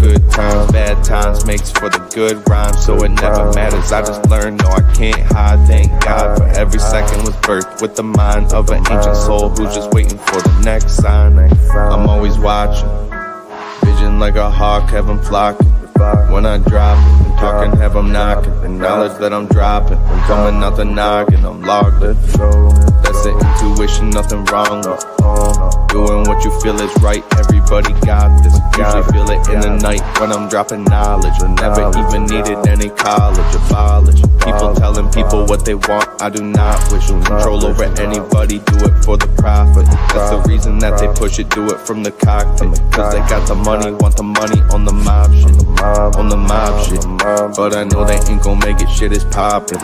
bad times makes for the good rhymes, so it never matters, I just learned, no I can't hide, thank God for every second was birthed with the mind of an ancient soul who's just waiting for the next sign. I'm always watching, vision like a hawk, heaven flocking, when I drop it, talking, have them knocking. Acknowledge that I'm dropping. I'm coming out the noggin, I'm logged in. That's the intuition, nothing wrong with. Doing what you feel is right, everybody got this. Usually feel it in the night when I'm dropping knowledge. Never even needed any college, abolish. People telling people what they want, I do not wish control over anybody, do it for the profit. That's the reason that they push it, do it from the cockpit. Cause they got the money, want the money on the mob shit. On the mob shit. But I know they ain't gon' make it, shit is poppin'.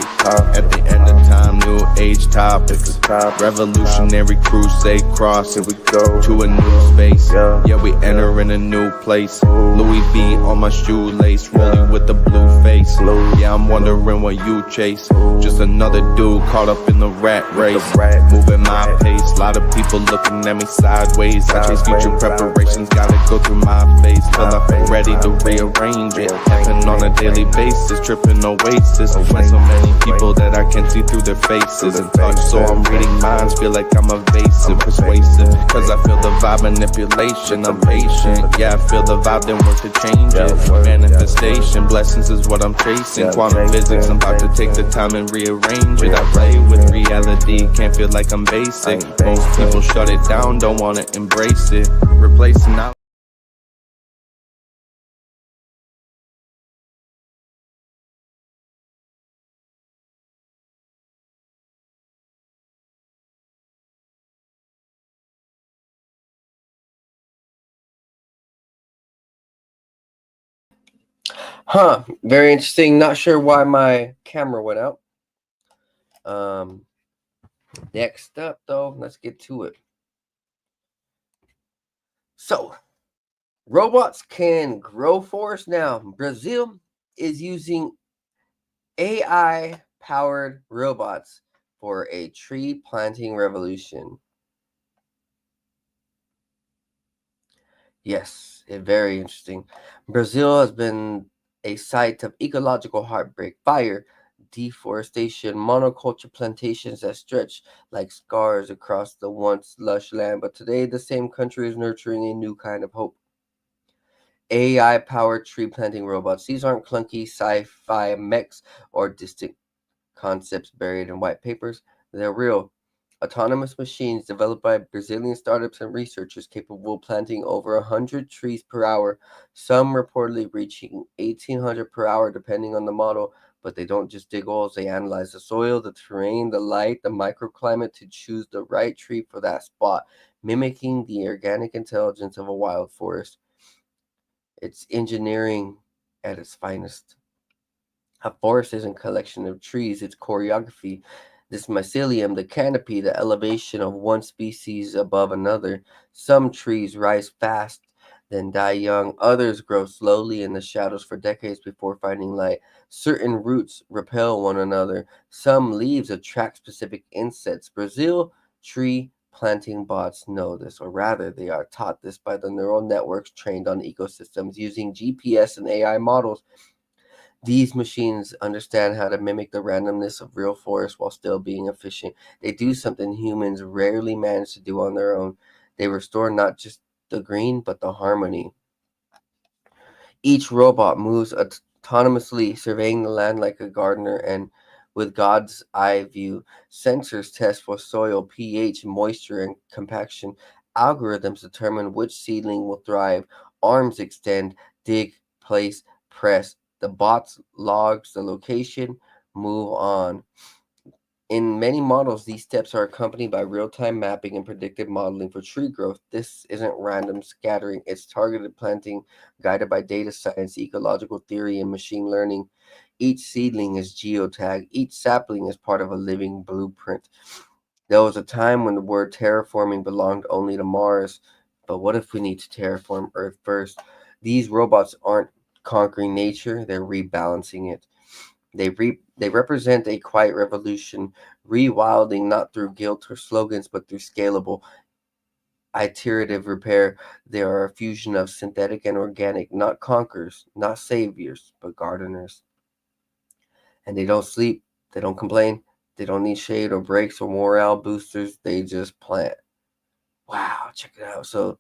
At the end of time, new age topics. Revolutionary crusade cross, here we go to a new space. Yeah, we enter in a new place. Louis V on my shoelace, rolling with the blue face. Yeah, I'm wondering what you chase. Just another dude caught up in the rat race. Moving my pace, lot of people looking at me sideways. I chase future preparations, gotta go through my phase till I feel ready to rearrange it. Happen on a daily basis, tripping oasis. When so many people that I can see through their faces and touch, so I'm reading minds, feel like I'm evasive, persuasive. Cause I feel the vibe, manipulation, I'm patient. Yeah, I feel the vibe, then work to change it. Manifestation, blessings is what I'm chasing. Quantum physics, I'm about to take the time and rearrange it. I play with reality, can't feel like I'm basic. Most people shut it down, don't wanna embrace it. Replacing out. Very interesting. Not sure why my camera went out. Next up, though, let's get to it. So, robots can grow forests now. Brazil is using AI-powered robots for a tree planting revolution. Yes, very interesting. Brazil has been a site of ecological heartbreak, fire, deforestation, monoculture plantations that stretch like scars across the once lush land. But today, the same country is nurturing a new kind of hope. AI-powered tree planting robots. These aren't clunky sci-fi mechs or distant concepts buried in white papers. They're real. Autonomous machines developed by Brazilian startups and researchers capable of planting over 100 trees per hour, some reportedly reaching 1,800 per hour depending on the model. But they don't just dig holes, they analyze the soil, the terrain, the light, the microclimate to choose the right tree for that spot, mimicking the organic intelligence of a wild forest. It's engineering at its finest. A forest isn't a collection of trees, it's choreography. This mycelium, the canopy, the elevation of one species above another. Some trees rise fast, then die young. Others grow slowly in the shadows for decades before finding light. Certain roots repel one another. Some leaves attract specific insects. Brazil tree planting bots know this, or rather, they are taught this by the neural networks trained on ecosystems using GPS and AI models. These machines understand how to mimic the randomness of real forests while still being efficient. They do something humans rarely manage to do on their own. They restore not just the green, but the harmony. Each robot moves autonomously, surveying the land like a gardener and with God's eye view. Sensors test for soil, pH, moisture, and compaction. Algorithms determine which seedling will thrive. Arms extend, dig, place, press. The bots logs the location, move on. In many models, these steps are accompanied by real-time mapping and predictive modeling for tree growth. This isn't random scattering, it's targeted planting guided by data science, ecological theory, and machine learning. Each seedling is geotagged, each sapling is part of a living blueprint. There was a time when the word terraforming belonged only to Mars, but what if we need to terraform Earth first? These robots aren't conquering nature, they're rebalancing it. They represent a quiet revolution, rewilding not through guilt or slogans, but through scalable, iterative repair. They are a fusion of synthetic and organic, not conquerors, not saviors, but gardeners. And they don't sleep, they don't complain, they don't need shade or breaks or morale boosters, they just plant. Wow, check it out. So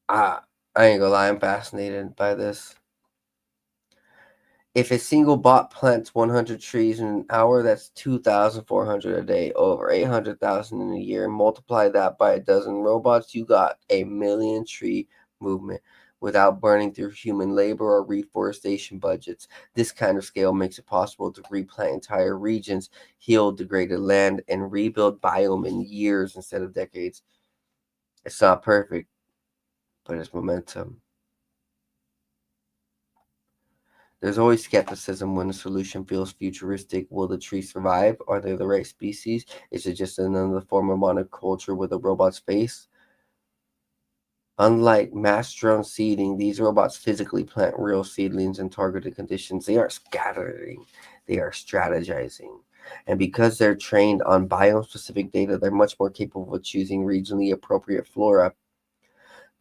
I ain't gonna lie, I'm fascinated by this. If a single bot plants 100 trees in an hour, that's 2,400 a day, over 800,000 in a year. Multiply that by a dozen robots, you got a million tree movement without burning through human labor or reforestation budgets. This kind of scale makes it possible to replant entire regions, heal degraded land, and rebuild biome in years instead of decades. It's not perfect, but it's momentum. There's always skepticism when a solution feels futuristic. Will the tree survive? Are they the right species? Is it just another form of monoculture with a robot's face? Unlike mass drone seeding, these robots physically plant real seedlings in targeted conditions. They aren't scattering, they are strategizing. And because they're trained on biome specific data, they're much more capable of choosing regionally appropriate flora.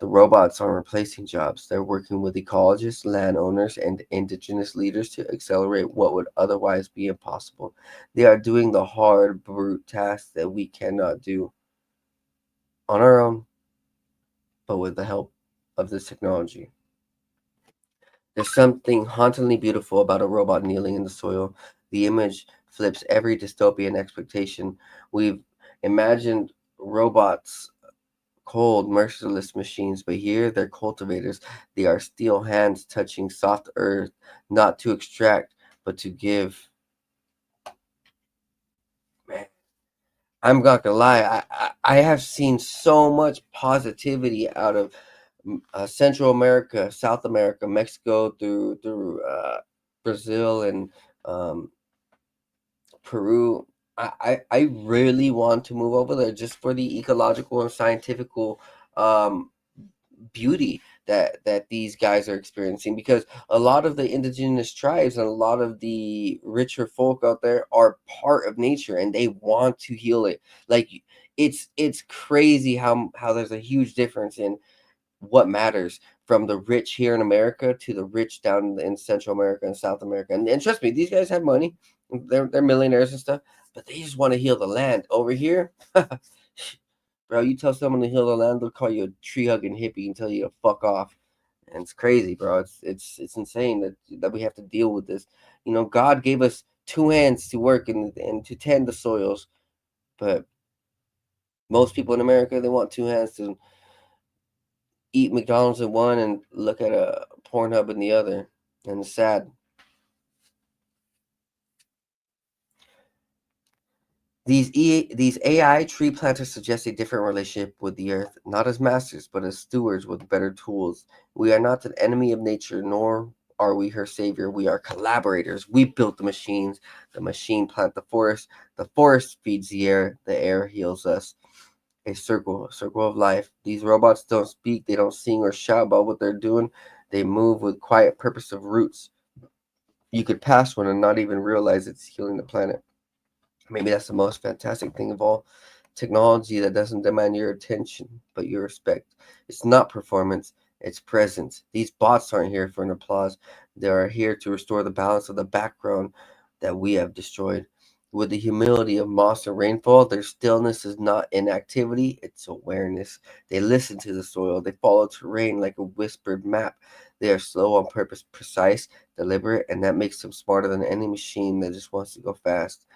The robots aren't replacing jobs. They're working with ecologists, landowners, and indigenous leaders to accelerate what would otherwise be impossible. They are doing the hard, brute tasks that we cannot do on our own, but with the help of this technology. There's something hauntingly beautiful about a robot kneeling in the soil. The image flips every dystopian expectation. We've imagined robots cold, merciless machines, but here they're cultivators. They are steel hands touching soft earth, not to extract, but to give. Man, I'm not gonna lie. I have seen so much positivity out of Central America, South America, Mexico, through Brazil and um, Peru. I really want to move over there just for the ecological and scientifical um, beauty that these guys are experiencing, because a lot of the indigenous tribes and a lot of the richer folk out there are part of nature and they want to heal it. Like it's crazy how there's a huge difference in what matters from the rich here in America to the rich down in Central America and South America. And trust me, these guys have money. They're millionaires and stuff, but they just want to heal the land. Over here, bro, you tell someone to heal the land, they'll call you a tree hugging hippie and tell you to fuck off. And it's crazy, bro. It's insane that we have to deal with this. You know, God gave us two hands to work and to tend the soils, but most people in America, they want two hands to eat McDonald's in one and look at a Pornhub in the other. And it's sad. These AI tree planters suggest a different relationship with the earth, not as masters, but as stewards with better tools. We are not an enemy of nature, nor are we her savior. We are collaborators. We built the machine plant the forest feeds the air heals us. A circle of life. These robots don't speak, they don't sing or shout about what they're doing. They move with quiet purpose of roots. You could pass one and not even realize it's healing the planet. Maybe that's the most fantastic thing of all. Technology that doesn't demand your attention, but your respect. It's not performance, it's presence. These bots aren't here for an applause. They are here to restore the balance of the background that we have destroyed. With the humility of moss and rainfall, their stillness is not inactivity, it's awareness. They listen to the soil, they follow terrain like a whispered map. They are slow on purpose, precise, deliberate, and that makes them smarter than any machine that just wants to go fast.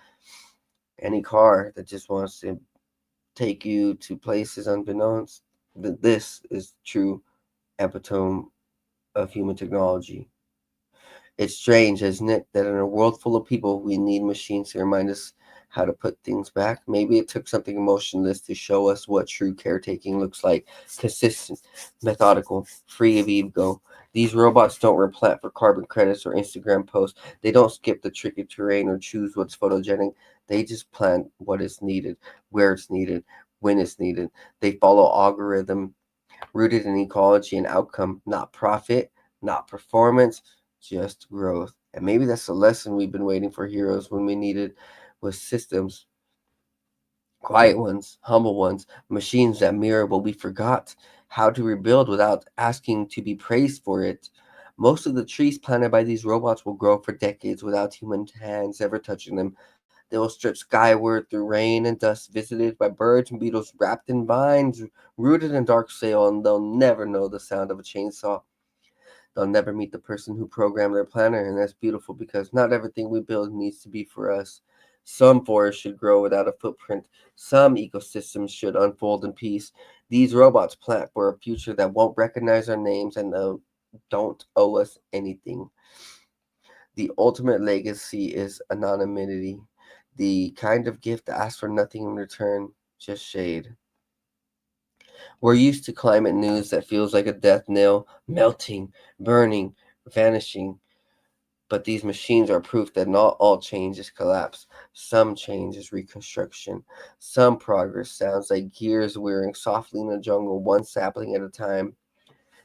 Any car that just wants to take you to places unbeknownst. This is true epitome of human technology. It's strange, isn't it, that in a world full of people, we need machines to remind us how to put things back. Maybe it took something emotionless to show us what true caretaking looks like. Consistent, methodical, free of ego. These robots don't replant for carbon credits or Instagram posts. They don't skip the tricky terrain or choose what's photogenic. They just plant what is needed, where it's needed, when it's needed. They follow algorithm rooted in ecology and outcome, not profit, not performance, just growth. And maybe that's the lesson we've been waiting for heroes when we needed was systems, quiet ones, humble ones, machines that mirror what we forgot how to rebuild without asking to be praised for it. Most of the trees planted by these robots will grow for decades without human hands ever touching them. They will stretch skyward through rain and dust, visited by birds and beetles wrapped in vines, rooted in dark soil, and they'll never know the sound of a chainsaw. They'll never meet the person who programmed their planner, and that's beautiful because not everything we build needs to be for us. Some forests should grow without a footprint. Some ecosystems should unfold in peace. These robots plant for a future that won't recognize our names and don't owe us anything. The ultimate legacy is anonymity, the kind of gift that asks for nothing in return, just shade. We're used to climate news that feels like a death knell, melting, burning, vanishing. But these machines are proof that not all change is collapse. Some change is reconstruction. Some progress sounds like gears whirring softly in the jungle, one sapling at a time.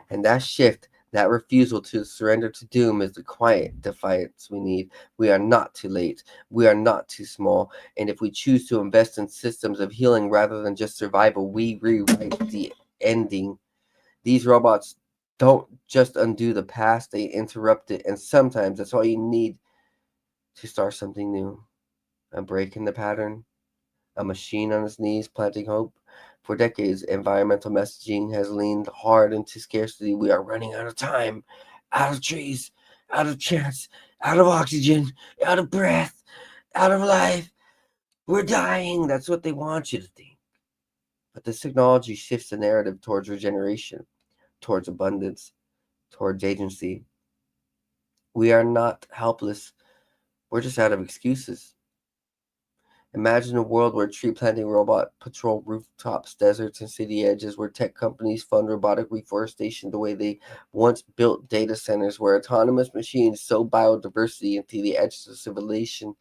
And that shift, that refusal to surrender to doom is the quiet defiance we need. We are not too late. We are not too small. And if we choose to invest in systems of healing rather than just survival, we rewrite the ending. These robots don't just undo the past, they interrupt it. And sometimes that's all you need to start something new. A break in the pattern, a machine on its knees planting hope. For decades, environmental messaging has leaned hard into scarcity. We are running out of time, out of trees, out of chance, out of oxygen, out of breath, out of life. We're dying. That's what they want you to think. But this technology shifts the narrative towards regeneration, towards abundance, towards agency. We are not helpless. We're just out of excuses. Imagine a world where tree planting robot patrol rooftops, deserts, and city edges, where tech companies fund robotic reforestation the way they once built data centers, where autonomous machines sow biodiversity into the edges of civilization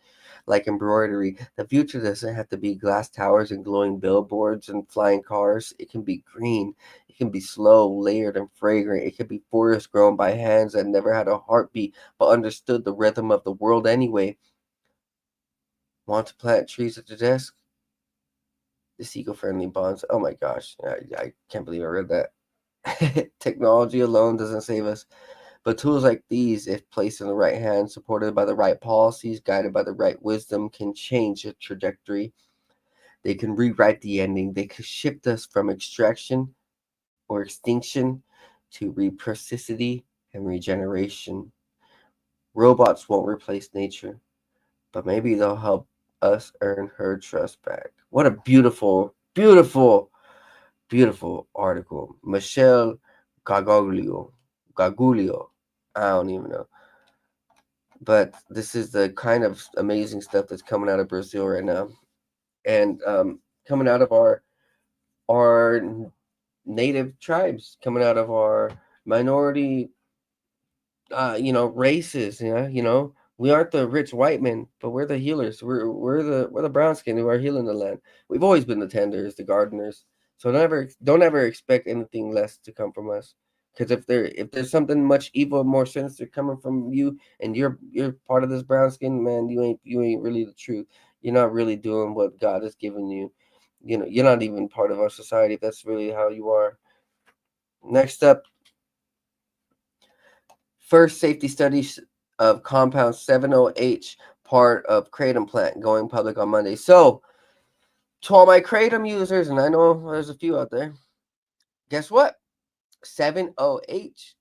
like embroidery. The future doesn't have to be glass towers and glowing billboards and flying cars. It can be green. It can be slow, layered, and fragrant. It can be forests grown by hands that never had a heartbeat but understood the rhythm of the world anyway. Want to plant trees at your desk? This eco-friendly bonds. Oh my gosh, I can't believe I read that. Technology alone doesn't save us, but tools like these, if placed in the right hands, supported by the right policies, guided by the right wisdom, can change the trajectory. They can rewrite the ending. They can shift us from extraction or extinction to reciprocity and regeneration. Robots won't replace nature, but maybe they'll help us earn her trust back. What a beautiful, beautiful, beautiful article. Michelle Gaguglio. I don't even know. But this is the kind of amazing stuff that's coming out of Brazil right now. And coming out of our native tribes, coming out of our minority races, we aren't the rich white men, but we're the healers. We're the brown skin who are healing the land. We've always been the tenders, the gardeners. So don't ever expect anything less to come from us. Because if there's something much evil, more sinister coming from you, and you're part of this brown skin, man, you ain't really the truth. You're not really doing what God has given you. You're not even part of our society if that's really how you are. Next up, first safety studies of compound 70H, part of Kratom plant, going public on Monday. So, to all my Kratom users, and I know there's a few out there, guess what? 70H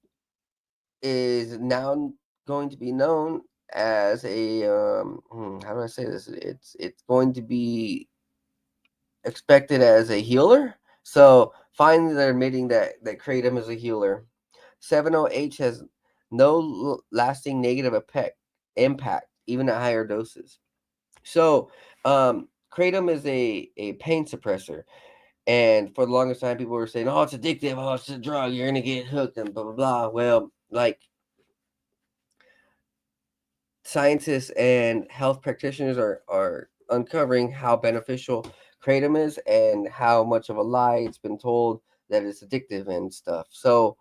is now going to be known as a how do I say this? It's going to be expected as a healer. So finally, they're admitting that Kratom is a healer. 70H has no lasting negative impact, even at higher doses. So, Kratom is a pain suppressor. And for the longest time, people were saying, oh, it's addictive. Oh, it's a drug. You're going to get hooked and blah, blah, blah. Well, like, scientists and health practitioners are uncovering how beneficial Kratom is and how much of a lie it's been told that it's addictive and stuff. So,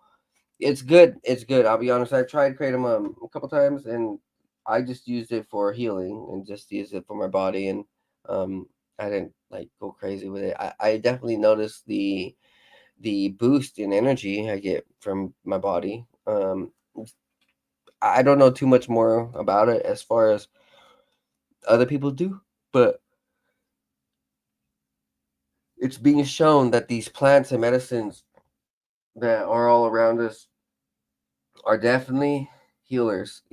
it's good. It's good. I'll be honest. I tried Kratom a couple times, and I just used it for healing and just used it for my body, and I didn't like go crazy with it. I definitely noticed the boost in energy I get from my body. I don't know too much more about it as far as other people do, but it's being shown that these plants and medicines that are all around us are definitely healers.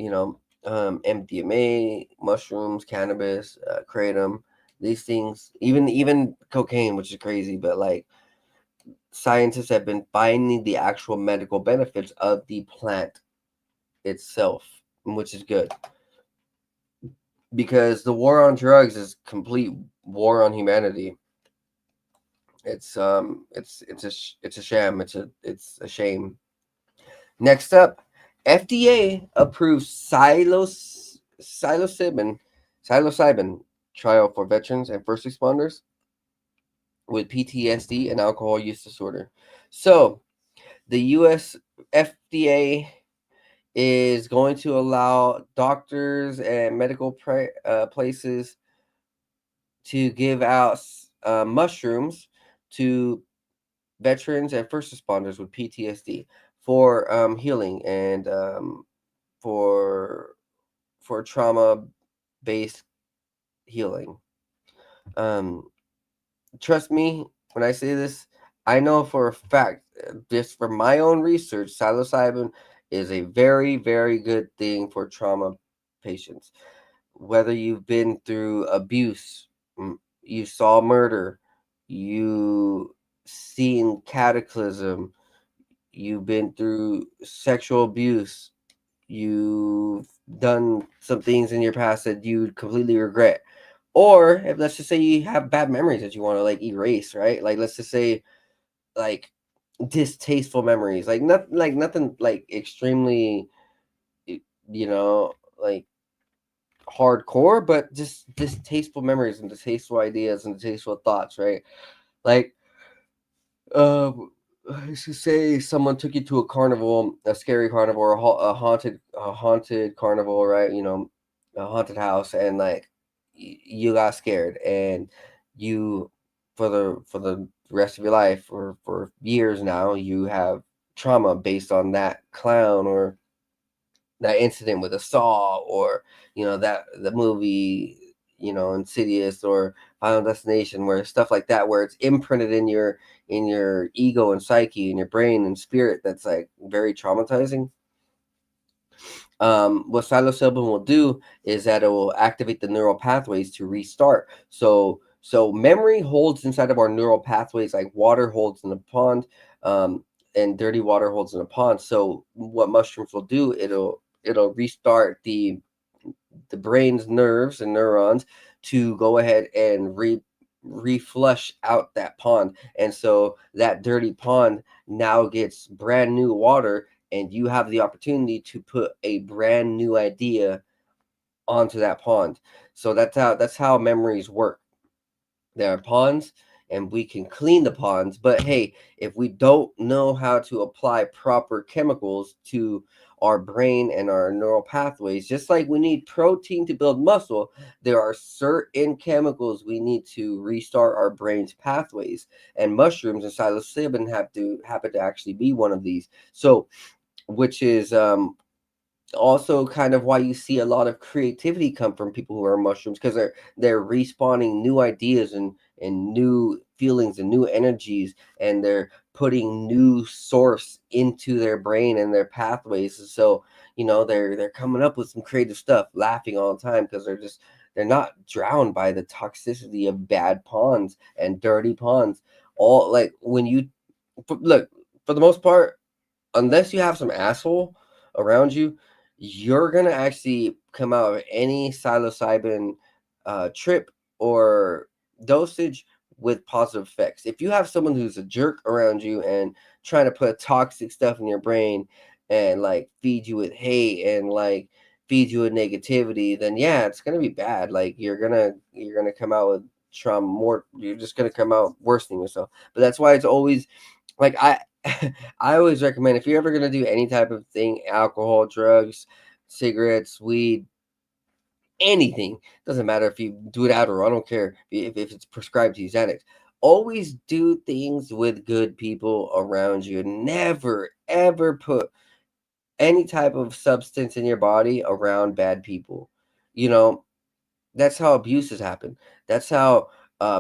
MDMA, mushrooms, cannabis, kratom, these things, even cocaine, which is crazy, but like scientists have been finding the actual medical benefits of the plant itself, which is good because the war on drugs is complete war on humanity. It's it's a sham. It's a shame. Next up, FDA approves psilocybin trial for veterans and first responders with PTSD and alcohol use disorder. So the U.S. FDA is going to allow doctors and medical places to give out mushrooms to veterans and first responders with PTSD for healing and for trauma based healing. Um, Trust me when I say this. I know for a fact, just from my own research, psilocybin is a very, very good thing for trauma patients. Whether you've been through abuse, you saw murder, you seen cataclysm, you've been through sexual abuse, you've done some things in your past that you completely regret, or if let's just say you have bad memories that you want to like erase, right? Like let's just say like distasteful memories, like nothing like extremely, you know, like hardcore, but just distasteful memories and distasteful ideas and distasteful thoughts, right? Like, let's just say someone took you to a carnival, a scary carnival, or a haunted carnival, right? A haunted house, and like you got scared, and you for the rest of your life or for years now, you have trauma based on that clown or that incident with a saw, or that the movie, Insidious or Final Destination, where stuff like that, where it's imprinted in your ego and psyche and your brain and spirit, that's like very traumatizing. What psilocybin will do is that it will activate the neural pathways to restart. So memory holds inside of our neural pathways like water holds in a pond, and dirty water holds in a pond. So what mushrooms will do, it'll restart the brain's nerves and neurons to go ahead and reflush out that pond. And so that dirty pond now gets brand new water, and you have the opportunity to put a brand new idea onto that pond. So that's how memories work. There are ponds, and we can clean the ponds, but hey, if we don't know how to apply proper chemicals to our brain and our neural pathways, just like we need protein to build muscle, there are certain chemicals we need to restart our brain's pathways, and mushrooms and psilocybin happen to actually be one of these. So which is also kind of why you see a lot of creativity come from people who are mushrooms, because they're respawning new ideas and new feelings and new energies, and they're putting new source into their brain and their pathways. And so they're coming up with some creative stuff, laughing all the time, because they're not drowned by the toxicity of bad ponds and dirty ponds. All like when you look, for the most part, unless you have some asshole around you, you're gonna actually come out of any psilocybin trip or dosage with positive effects. If you have someone who's a jerk around you and trying to put toxic stuff in your brain and like feed you with hate and like feed you with negativity, then yeah, it's gonna be bad. Like you're gonna come out with trauma more. You're just gonna come out worsening yourself. But that's why it's always like I always recommend, if you're ever gonna do any type of thing, alcohol, drugs, cigarettes, weed, anything, doesn't matter if you do it out or I don't care if it's prescribed to you, Xanax. Always do things with good people around you. Never ever put any type of substance in your body around bad people. You know, that's how abuses happen. That's how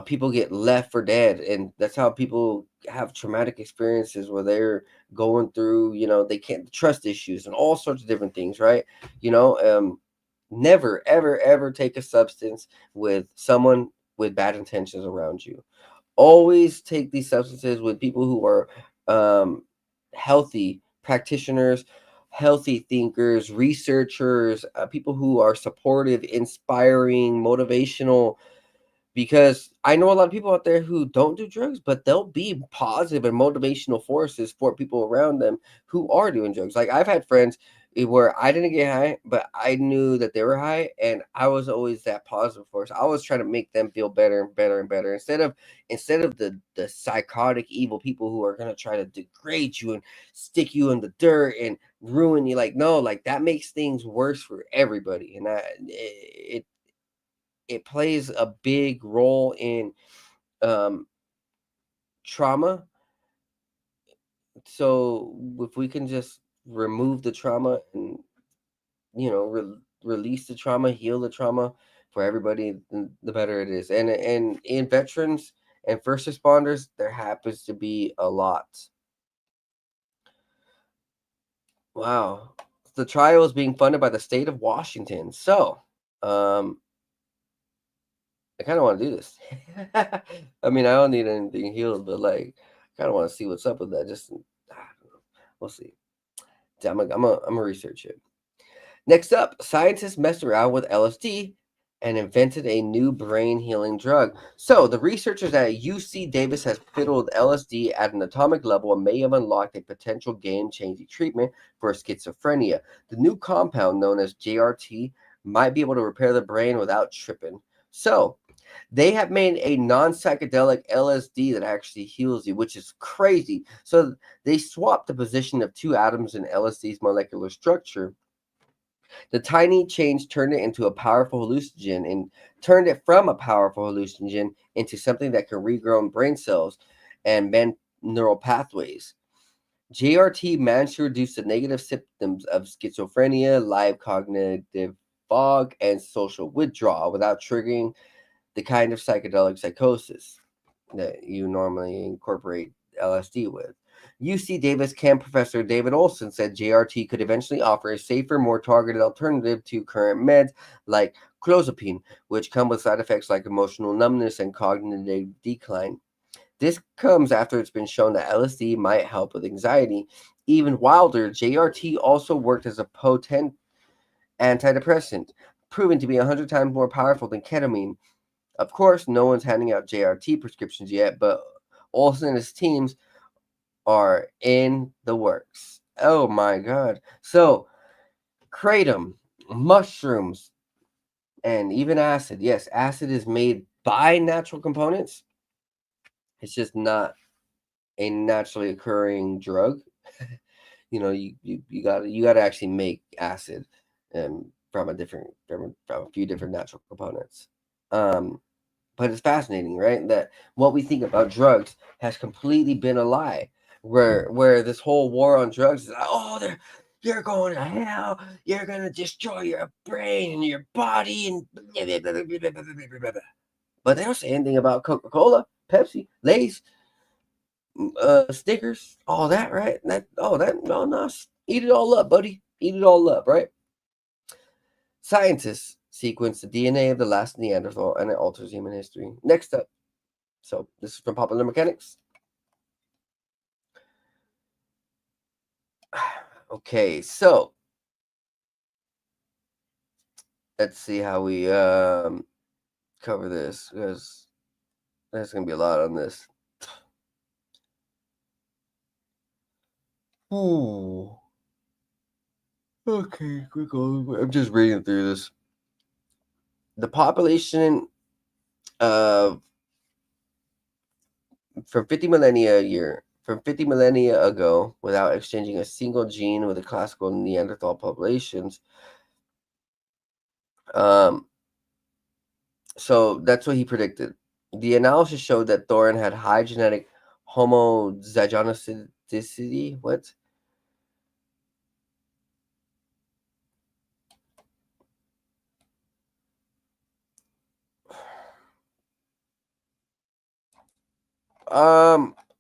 people get left for dead, and that's how people have traumatic experiences where they're going through, they can't trust issues and all sorts of different things, right? Never, ever, ever take a substance with someone with bad intentions around you. Always take these substances with people who are healthy practitioners, healthy thinkers, researchers, people who are supportive, inspiring, motivational, because I know a lot of people out there who don't do drugs, but they'll be positive and motivational forces for people around them who are doing drugs. Like I've had friends where I didn't get high, but I knew that they were high, and I was always that positive force. I was trying to make them feel better and better and better instead of the psychotic evil people who are gonna try to degrade you and stick you in the dirt and ruin you. Like no, like that makes things worse for everybody, and it plays a big role in um, trauma. So if we can just remove the trauma and release the trauma, heal the trauma for everybody, the better it is. And in veterans and first responders, there happens to be a lot. Wow, the trial is being funded by the state of Washington. So, I kind of want to do this. I mean, I don't need anything healed, but like, I kind of want to see what's up with that. Just, I don't know. We'll see. I'm gonna research it. Next up, scientists messed around with LSD and invented a new brain healing drug. So, the researchers at UC Davis has fiddled LSD at an atomic level and may have unlocked a potential game-changing treatment for schizophrenia. The new compound, known as JRT, might be able to repair the brain without tripping. So, they have made a non-psychedelic LSD that actually heals you, which is crazy. So they swapped the position of two atoms in LSD's molecular structure. The tiny change turned it into a powerful hallucinogen and turned it from a powerful hallucinogen into something that can regrow brain cells and mend neural pathways. JRT managed to reduce the negative symptoms of schizophrenia, live cognitive fog, and social withdrawal without triggering the kind of psychedelic psychosis that you normally incorporate LSD with. UC Davis camp professor David Olson said JRT could eventually offer a safer, more targeted alternative to current meds like clozapine, which come with side effects like emotional numbness and cognitive decline. This comes after it's been shown that LSD might help with anxiety. Even wilder, JRT also worked as a potent antidepressant, proven to be 100 times more powerful than ketamine. Of course, no one's handing out JRT prescriptions yet, but Olson and his teams are in the works. Oh my god. So, kratom, mushrooms, and even acid. Yes, acid is made by natural components. It's just not a naturally occurring drug. You gotta actually make acid from a few different natural components. But it's fascinating, right? That what we think about drugs has completely been a lie. Where this whole war on drugs is like, you're going to hell, you're gonna destroy your brain and your body, and but they don't say anything about Coca-Cola, Pepsi, Lay's, Snickers, all that, right? No, eat it all up, buddy. Eat it all up, right? Scientists sequence the DNA of the last Neanderthal and it alters human history. Next up, so this is from Popular Mechanics. Okay, so let's see how we cover this, because there's gonna be a lot on this. Ooh. Okay, quick. I'm just reading through this. The population of from 50 millennia ago, without exchanging a single gene with the classical Neanderthal populations. So that's what he predicted. The analysis showed that Thorin had high genetic homozygonicity. What?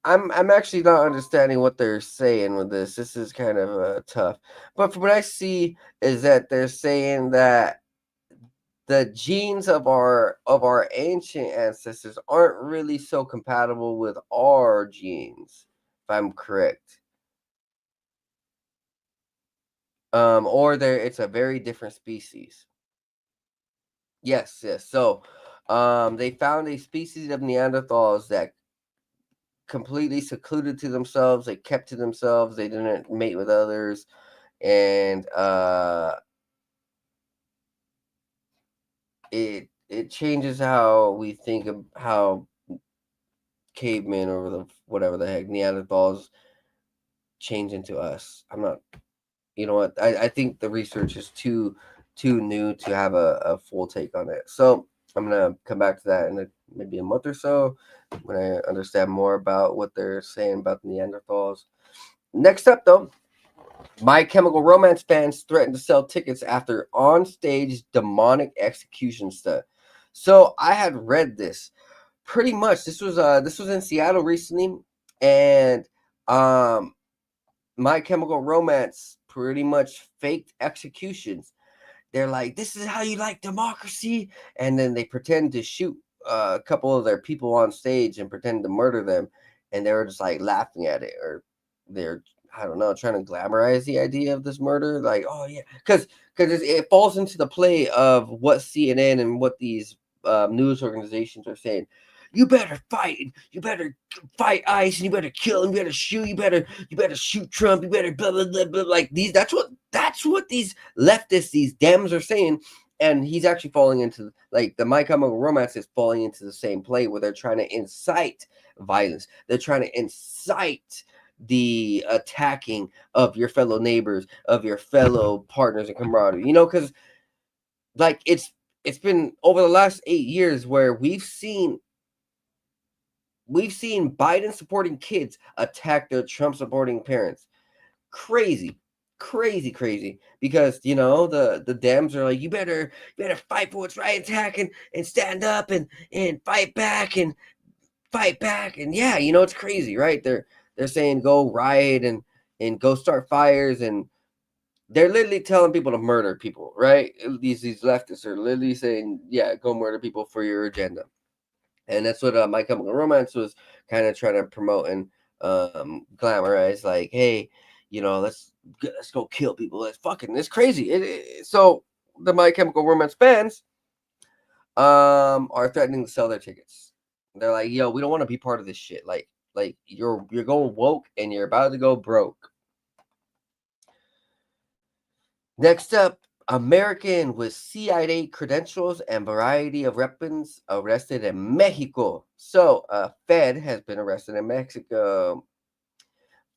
I'm actually not understanding what they're saying with this. This is kind of tough. But from what I see is that they're saying that the genes of our ancient ancestors aren't really so compatible with our genes, if I'm correct. Or it's a very different species. Yes, yes. So, they found a species of Neanderthals that completely secluded to themselves. They kept to themselves. They didn't mate with others, and it changes how we think of how cavemen or the whatever the heck Neanderthals change into us. I'm not. You know what? I think the research is too new to have a full take on it. So I'm gonna come back to that in maybe a month or so when I understand more about what they're saying about the Neanderthals. Next up, though, My Chemical Romance fans threatened to sell tickets after on-stage demonic execution stunt. So I had read this pretty much. This was in Seattle recently, and um My Chemical Romance pretty much faked executions. They're like, "This is how you like democracy," and then they pretend to shoot a couple of their people on stage and pretend to murder them, and they were just like laughing at it, or they're I don't know, trying to glamorize the idea of this murder. Like, oh yeah, because it falls into the play of what CNN and what these news organizations are saying. You better fight. You better fight ICE, and you better kill him. You better shoot. You better shoot Trump. You better blah blah blah blah. Like these. That's what these leftists, these Dems are saying. And he's actually falling into like the My Chemical Romance is falling into the same play where they're trying to incite violence. They're trying to incite the attacking of your fellow neighbors, of your fellow partners and camaraderie. You know, because like it's been over the last 8 years where we've seen Biden supporting kids attack their Trump supporting parents. Crazy, crazy, crazy. Because the Dems are like, you better fight for what's right, attack and stand up and fight back and yeah, it's crazy, right? They're saying go riot and go start fires, and they're literally telling people to murder people, right? These leftists are literally saying, yeah, go murder people for your agenda. And that's what My Chemical Romance was kind of trying to promote and glamorize. Like, hey, let's go kill people. It's crazy. So the My Chemical Romance fans are threatening to sell their tickets. They're like, yo, we don't want to be part of this shit. Like you're going woke and you're about to go broke. Next up, American with CIA credentials and variety of weapons arrested in Mexico. So, a Fed has been arrested in Mexico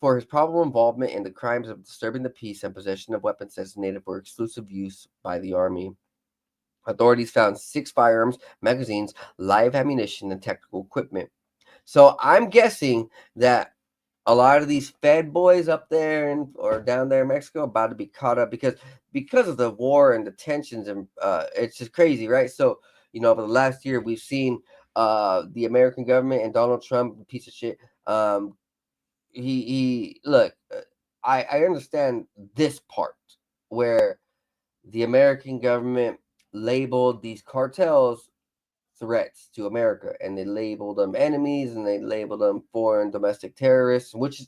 for his probable involvement in the crimes of disturbing the peace and possession of weapons designated for exclusive use by the Army. Authorities found 6 firearms, magazines, live ammunition, and technical equipment. So, I'm guessing that a lot of these Fed boys up there or down there in Mexico about to be caught up because of the war and the tensions, and it's just crazy, right? So over the last year we've seen the American government and Donald Trump, piece of shit. He look, I understand this part where the American government labeled these cartels threats to America, and they labeled them enemies, and they labeled them foreign domestic terrorists, which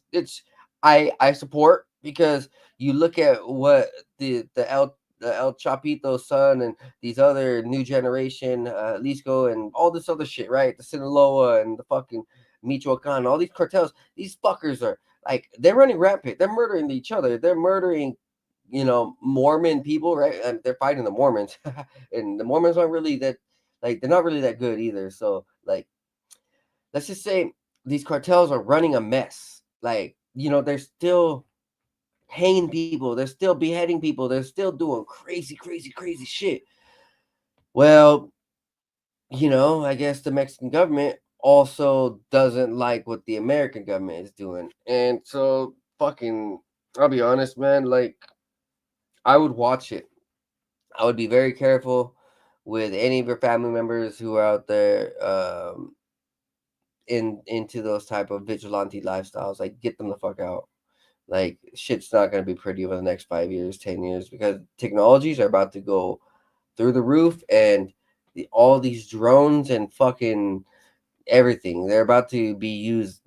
I support, because you look at what the El Chapito son and these other new generation Lisco and all this other shit, right? The Sinaloa and the fucking Michoacan, all these cartels, these fuckers are like, they're running rampant. They're murdering each other. They're murdering Mormon people, right? And they're fighting the Mormons, and the Mormons aren't really that, like, they're not really that good either. So, like, let's just say these cartels are running a mess. Like, they're still hanging people, they're still beheading people, they're still doing crazy, crazy, crazy shit. Well, I guess the Mexican government also doesn't like what the American government is doing. And so, I'll be honest, man, like, I would watch it. I would be very careful with any of your family members who are out there into those type of vigilante lifestyles. Like, get them the fuck out. Like, shit's not gonna be pretty over the next 5 years, 10 years, because technologies are about to go through the roof, and all these drones and fucking everything, they're about to be used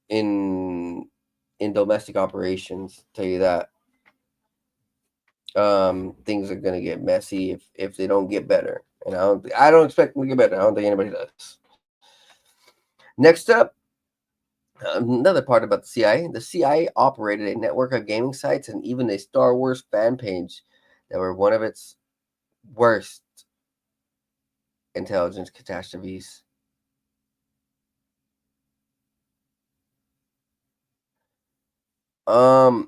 in domestic operations. Tell you that. Things are gonna get messy if they don't get better, and I don't expect them to get better. I don't think anybody does. Next up, another part about the CIA. The CIA operated a network of gaming sites and even a Star Wars fan page that were one of its worst intelligence catastrophes. Wow.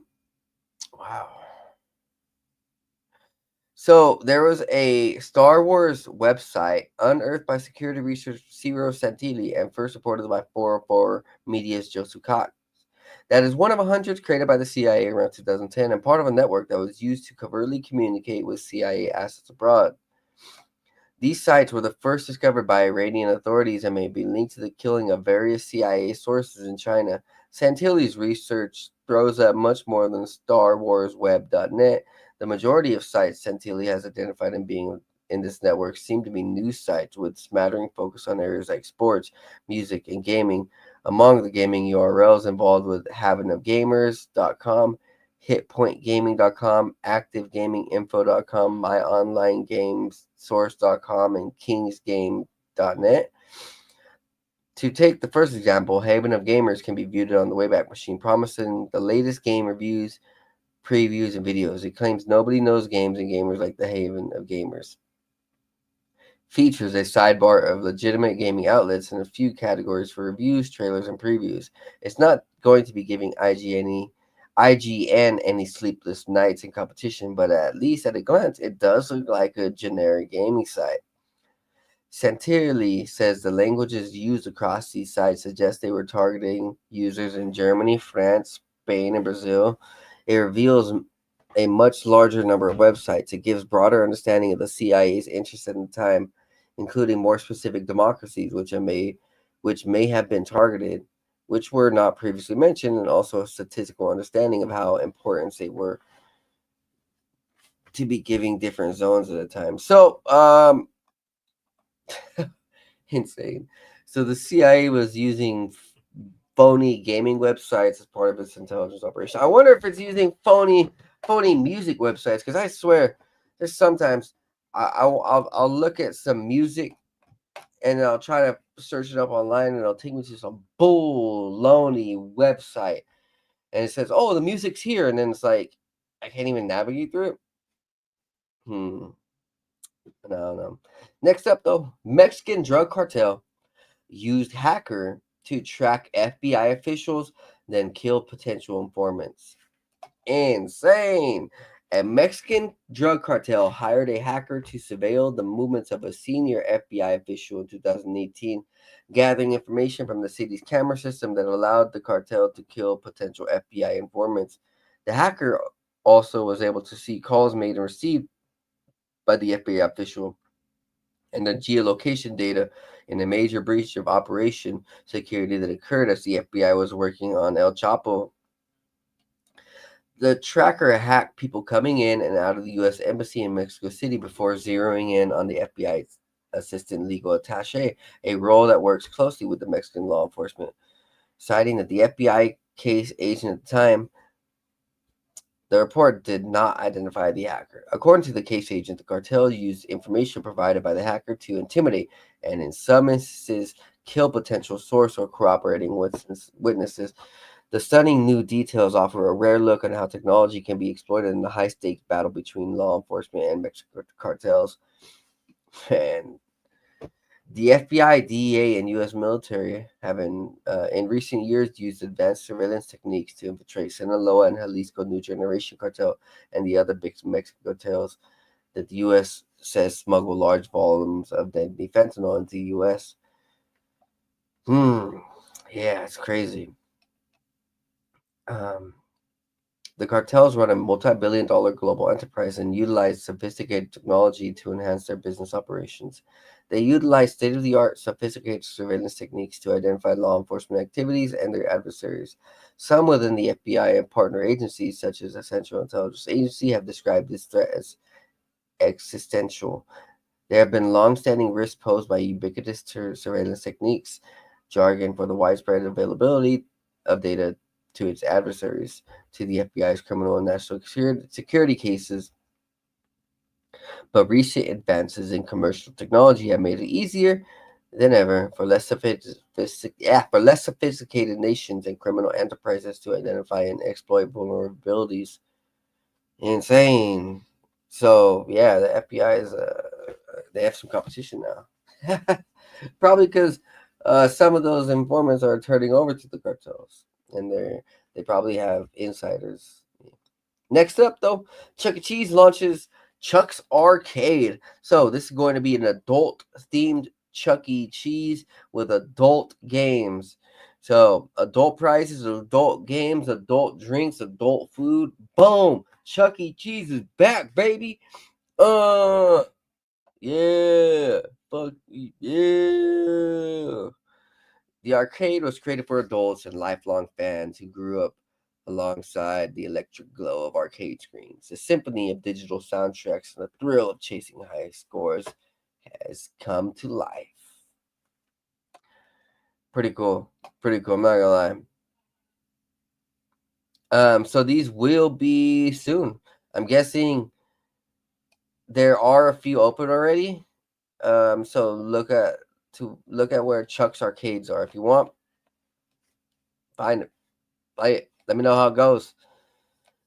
So there was a Star Wars website unearthed by security researcher Ciro Santilli and first reported by 404 Media's Joseph Cox. That is one of hundreds created by the CIA around 2010 and part of a network that was used to covertly communicate with CIA assets abroad. These sites were the first discovered by Iranian authorities and may be linked to the killing of various CIA sources in China. Santilli's research throws up much more than StarWarsWeb.net. The majority of sites Santilli has identified in being in this network seem to be news sites with smattering focus on areas like sports, music, and gaming. Among the gaming URLs involved with havenofgamers.com, hitpointgaming.com, activegaminginfo.com, myonlinegamesource.com, and kingsgame.net. To take the first example, Haven of Gamers can be viewed on the Wayback Machine, promising the latest game reviews, previews, and videos. It claims nobody knows games and gamers like the Haven of Gamers. Features a sidebar of legitimate gaming outlets and a few categories for reviews, trailers, and previews. It's not going to be giving IGN any sleepless nights in competition, but at least at a glance, it does look like a generic gaming site. Santilli says the languages used across these sites suggest they were targeting users in Germany, France, Spain, and Brazil. It reveals a much larger number of websites. It gives broader understanding of the CIA's interest at the time, including more specific democracies which may have been targeted, which were not previously mentioned, and also a statistical understanding of how important they were to be giving different zones at a time. So, insane. So the CIA was using phony gaming websites as part of its intelligence operation. I wonder if it's using phony music websites, because I swear there's sometimes I'll look at some music and I'll try to search it up online and it'll take me to some baloney website and it says, oh, the music's here, and then it's like I can't even navigate through it. No. Next up, though, Mexican drug cartel used hacker to track FBI officials, then kill potential informants. Insane. A Mexican drug cartel hired a hacker to surveil the movements of a senior FBI official in 2018, gathering information from the city's camera system that allowed the cartel to kill potential FBI informants. The hacker also was able to see calls made and received by the FBI official and the geolocation data in a major breach of operation security that occurred as the FBI was working on El Chapo. The tracker hacked people coming in and out of the U.S. Embassy in Mexico City before zeroing in on the FBI's assistant legal attaché, a role that works closely with the Mexican law enforcement, citing that the FBI case agent at the time. The report did not identify the hacker. According to the case agent, the cartel used information provided by the hacker to intimidate and, in some instances, kill potential source or cooperating witnesses. The stunning new details offer a rare look on how technology can be exploited in the high-stakes battle between law enforcement and Mexican cartels. And the FBI, DEA, and U.S. military have in recent years used advanced surveillance techniques to infiltrate Sinaloa and Jalisco New Generation cartel and the other big Mexican cartels that the U.S. says smuggle large volumes of deadly fentanyl into the U.S. Yeah, it's crazy. The cartels run a multi-billion-dollar global enterprise and utilize sophisticated technology to enhance their business operations. They utilize state-of-the-art, sophisticated surveillance techniques to identify law enforcement activities and their adversaries. Some within the FBI and partner agencies, such as the Central Intelligence Agency, have described this threat as existential. There have been long-standing risks posed by ubiquitous surveillance techniques, jargon for the widespread availability of data to its adversaries, to the FBI's criminal and national security cases. But recent advances in commercial technology have made it easier than ever for less sophisticated nations and criminal enterprises to identify and exploit vulnerabilities. Insane. So yeah, the FBI is they have some competition now. Probably because some of those informants are turning over to the cartels, and they probably have insiders. Next up, though, Chuck E. Cheese launches Chuck's Arcade. So this is going to be an adult-themed Chuck E. Cheese with adult games. So adult prices, adult games, adult drinks, adult food. Boom! Chuck E. Cheese is back, baby. Yeah. Fuck yeah. The arcade was created for adults and lifelong fans who grew up alongside the electric glow of arcade screens. A symphony of digital soundtracks and the thrill of chasing high scores has come to life. Pretty cool. Pretty cool, I'm not gonna lie. So these will be soon. I'm guessing there are a few open already. So look at where Chuck's arcades are. If you want, find it, play it. Let me know how it goes.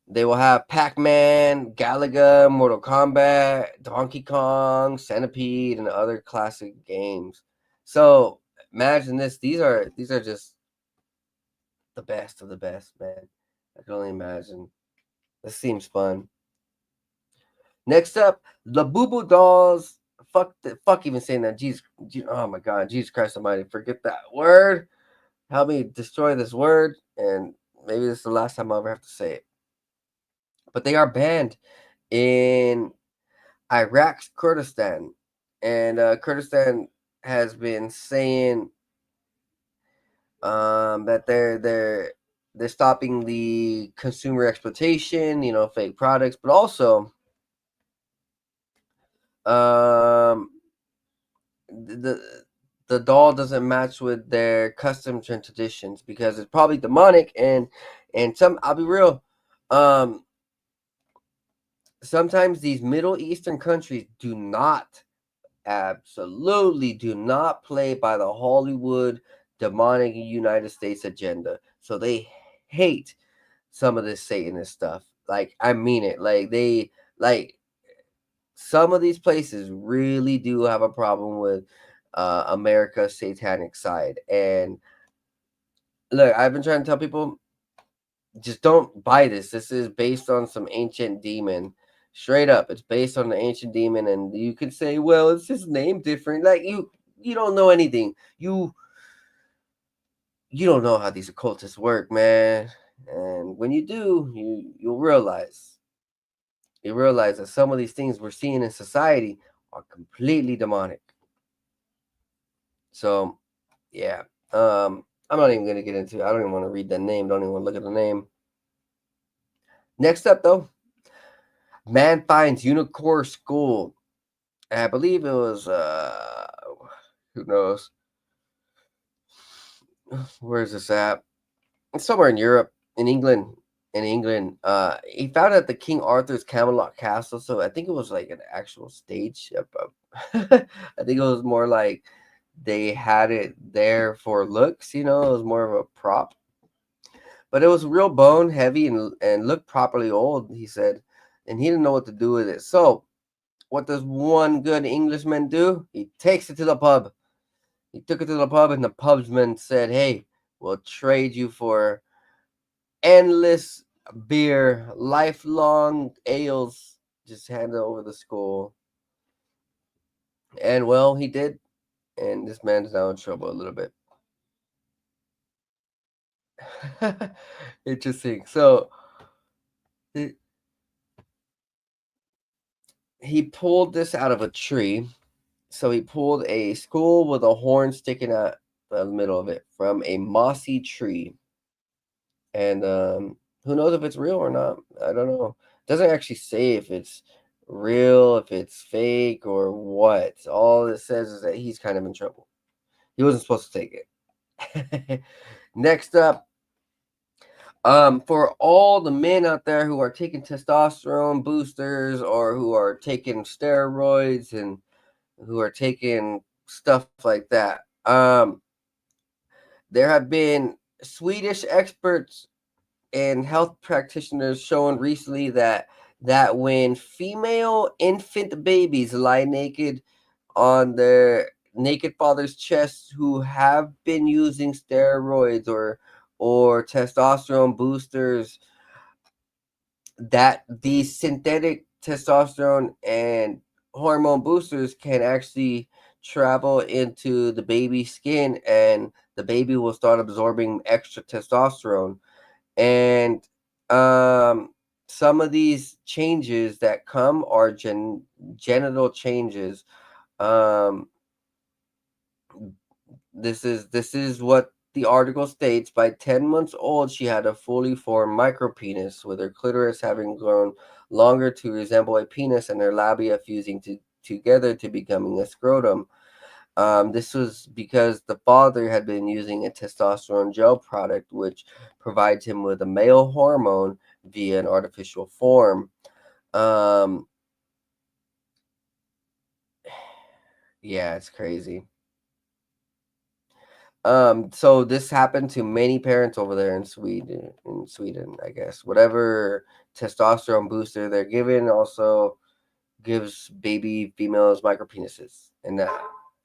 They will have Pac-Man, Galaga, Mortal Kombat, Donkey Kong, Centipede, and other classic games. So imagine this. These are just the best of the best, man. I can only imagine. This seems fun. Next up, the Boo Boo Dolls. Fuck even saying that. Jesus, oh my God, Jesus Christ Almighty, forget that word. Help me destroy this word, and maybe this is the last time I'll ever have to say it. But they are banned in Iraq's Kurdistan, and Kurdistan has been saying that they're stopping the consumer exploitation, fake products, but also the doll doesn't match with their customs and traditions because it's probably demonic, and some, I'll be real, sometimes these Middle Eastern countries absolutely do not play by the Hollywood demonic United States agenda. So they hate some of this Satanist stuff. Like, I mean it. Like some of these places really do have a problem with America's satanic side. And look, I've been trying to tell people, just don't buy this. This is based on some ancient demon. Straight up, it's based on the ancient demon, and you could say, well, it's just named different. Like, you don't know anything. You don't know how these occultists work, man. And when you do, you'll realize that some of these things we're seeing in society are completely demonic. So, yeah. I'm not even gonna get into it. I don't even want to read the name. Don't even want to look at the name. Next up, though, man finds unicorn school. I believe it was who knows? Where is this at? It's somewhere in Europe, in England. He found it at the King Arthur's Camelot Castle. So I think it was like an actual stage. I think it was more like they had it there for looks. It was more of a prop. But it was real bone heavy and looked properly old, he said. And he didn't know what to do with it. So what does one good Englishman do? He takes it to the pub. He took it to the pub, and the pubsman said, hey, we'll trade you for endless beer, lifelong ales. Just hand it over the school. And, well, he did. And this man's now in trouble a little bit. Interesting. So He pulled this out of a tree. So he pulled a skull with a horn sticking out the middle of it from a mossy tree. And who knows if it's real or not? I don't know. It doesn't actually say if it's real, if it's fake, or what. All it says is that he's kind of in trouble. He wasn't supposed to take it. Next up, for all the men out there who are taking testosterone boosters or who are taking steroids and who are taking stuff like that, there have been Swedish experts and health practitioners showing recently that when female infant babies lie naked on their naked father's chest who have been using steroids or testosterone boosters, that these synthetic testosterone and hormone boosters can actually travel into the baby's skin, and the baby will start absorbing extra testosterone. And some of these changes that come are genital changes. um this is what the article states. By 10 months old, she had a fully formed micropenis, with her clitoris having grown longer to resemble a penis and her labia fusing together to becoming a scrotum. This was because the father had been using a testosterone gel product, which provides him with a male hormone via an artificial form. Um, yeah, it's crazy. So this happened to many parents over there in Sweden. I guess whatever testosterone booster they're given also gives baby females micropenises, and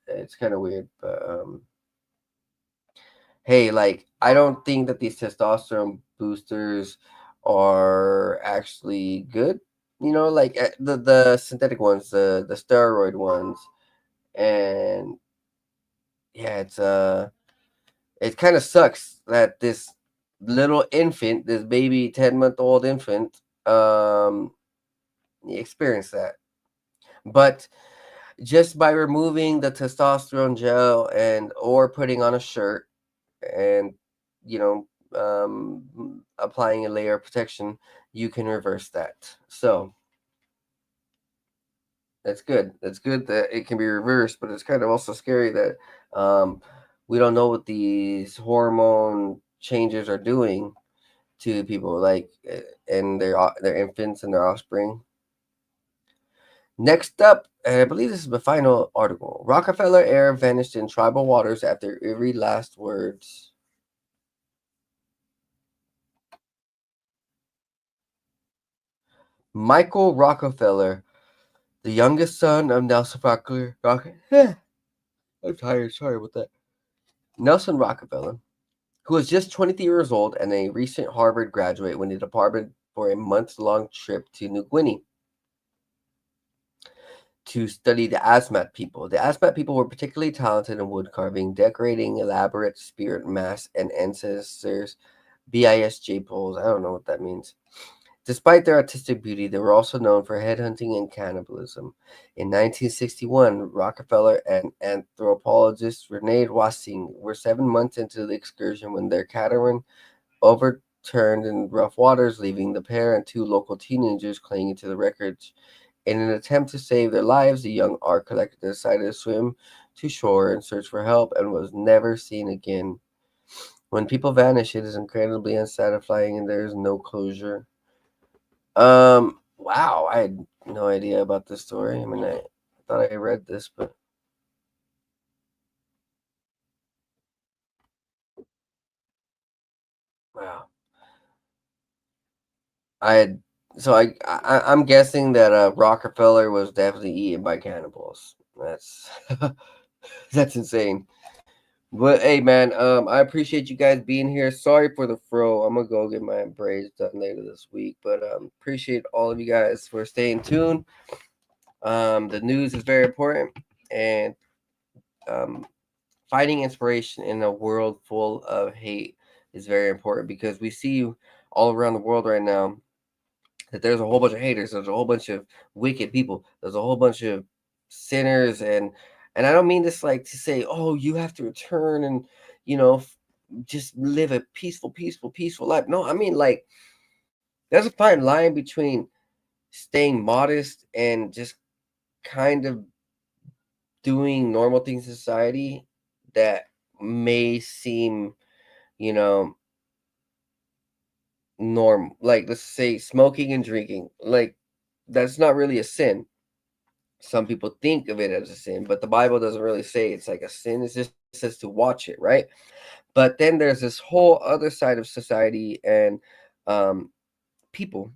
it's kind of weird. But hey, like I don't think that these testosterone boosters are actually good. Like the synthetic ones, the steroid ones, and yeah, it kind of sucks that this little infant, this baby 10-month-old infant, experienced that. But just by removing the testosterone gel and or putting on a shirt and you know applying a layer of protection, you can reverse that. So that's good that it can be reversed, but it's kind of also scary that um, we don't know what these hormone changes are doing to people, like and their infants and their offspring. Next up, and I believe this is the final article. Rockefeller heir vanished in tribal waters after eerie last words. Michael Rockefeller, the youngest son of Nelson Rockefeller. I'm tired. Sorry about that. Nelson Rockefeller, who was just 23 years old and a recent Harvard graduate, when he departed for a month-long trip to New Guinea to study the Asmat people. The Asmat people were particularly talented in wood carving, decorating elaborate spirit masks and ancestors' BISJ poles. I don't know what that means. Despite their artistic beauty, they were also known for headhunting and cannibalism. In 1961, Rockefeller and anthropologist Rene Wassing were 7 months into the excursion when their catamaran overturned in rough waters, leaving the pair and two local teenagers clinging to the wreckage. In an attempt to save their lives, the young art collector decided to swim to shore and search for help and was never seen again. When people vanish, it is incredibly unsatisfying and there is no closure. Wow, I had no idea about this story. I mean, I thought I read this, but wow. I had I'm guessing that Rockefeller was definitely eaten by cannibals. That's that's insane. But hey, man, I appreciate you guys being here. Sorry for the fro. I'm gonna go get my braids done later this week. But appreciate all of you guys for staying tuned. The news is very important, and um, finding inspiration in a world full of hate is very important, because we see all around the world right now that there's a whole bunch of haters, there's a whole bunch of wicked people, there's a whole bunch of sinners, and I don't mean this like to say, oh, you have to return and just live a peaceful life. No, I mean like there's a fine line between staying modest and just kind of doing normal things in society that may seem, you know, norm. Like let's say smoking and drinking. Like that's not really a sin. Some people think of it as a sin, but the Bible doesn't really say it's like a sin. It just says to watch it, right? But then there's this whole other side of society and people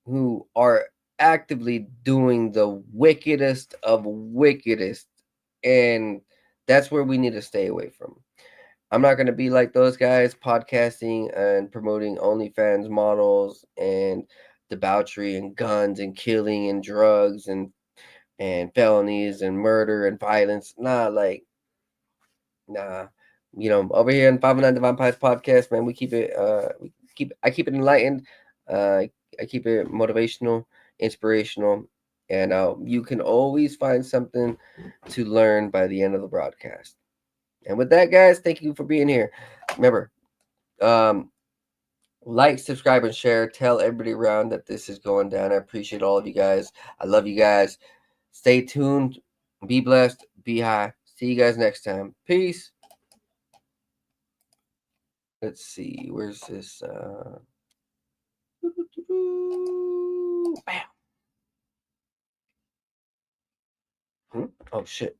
who are actively doing the wickedest of wickedest, and that's where we need to stay away from. I'm not going to be like those guys podcasting and promoting OnlyFans models and debauchery and guns and killing and drugs and felonies and murder and violence. Nah, like nah. Over here in 509 The Vampires podcast, man, we keep it I keep it enlightened. I keep it motivational, inspirational, and you can always find something to learn by the end of the broadcast. And with that, guys, thank you for being here. Remember, like, subscribe, and share. Tell everybody around that this is going down. I appreciate all of you guys. I love you guys. Stay tuned. Be blessed. Be high. See you guys next time. Peace. Let's see. Where's this? Bam. Oh, shit.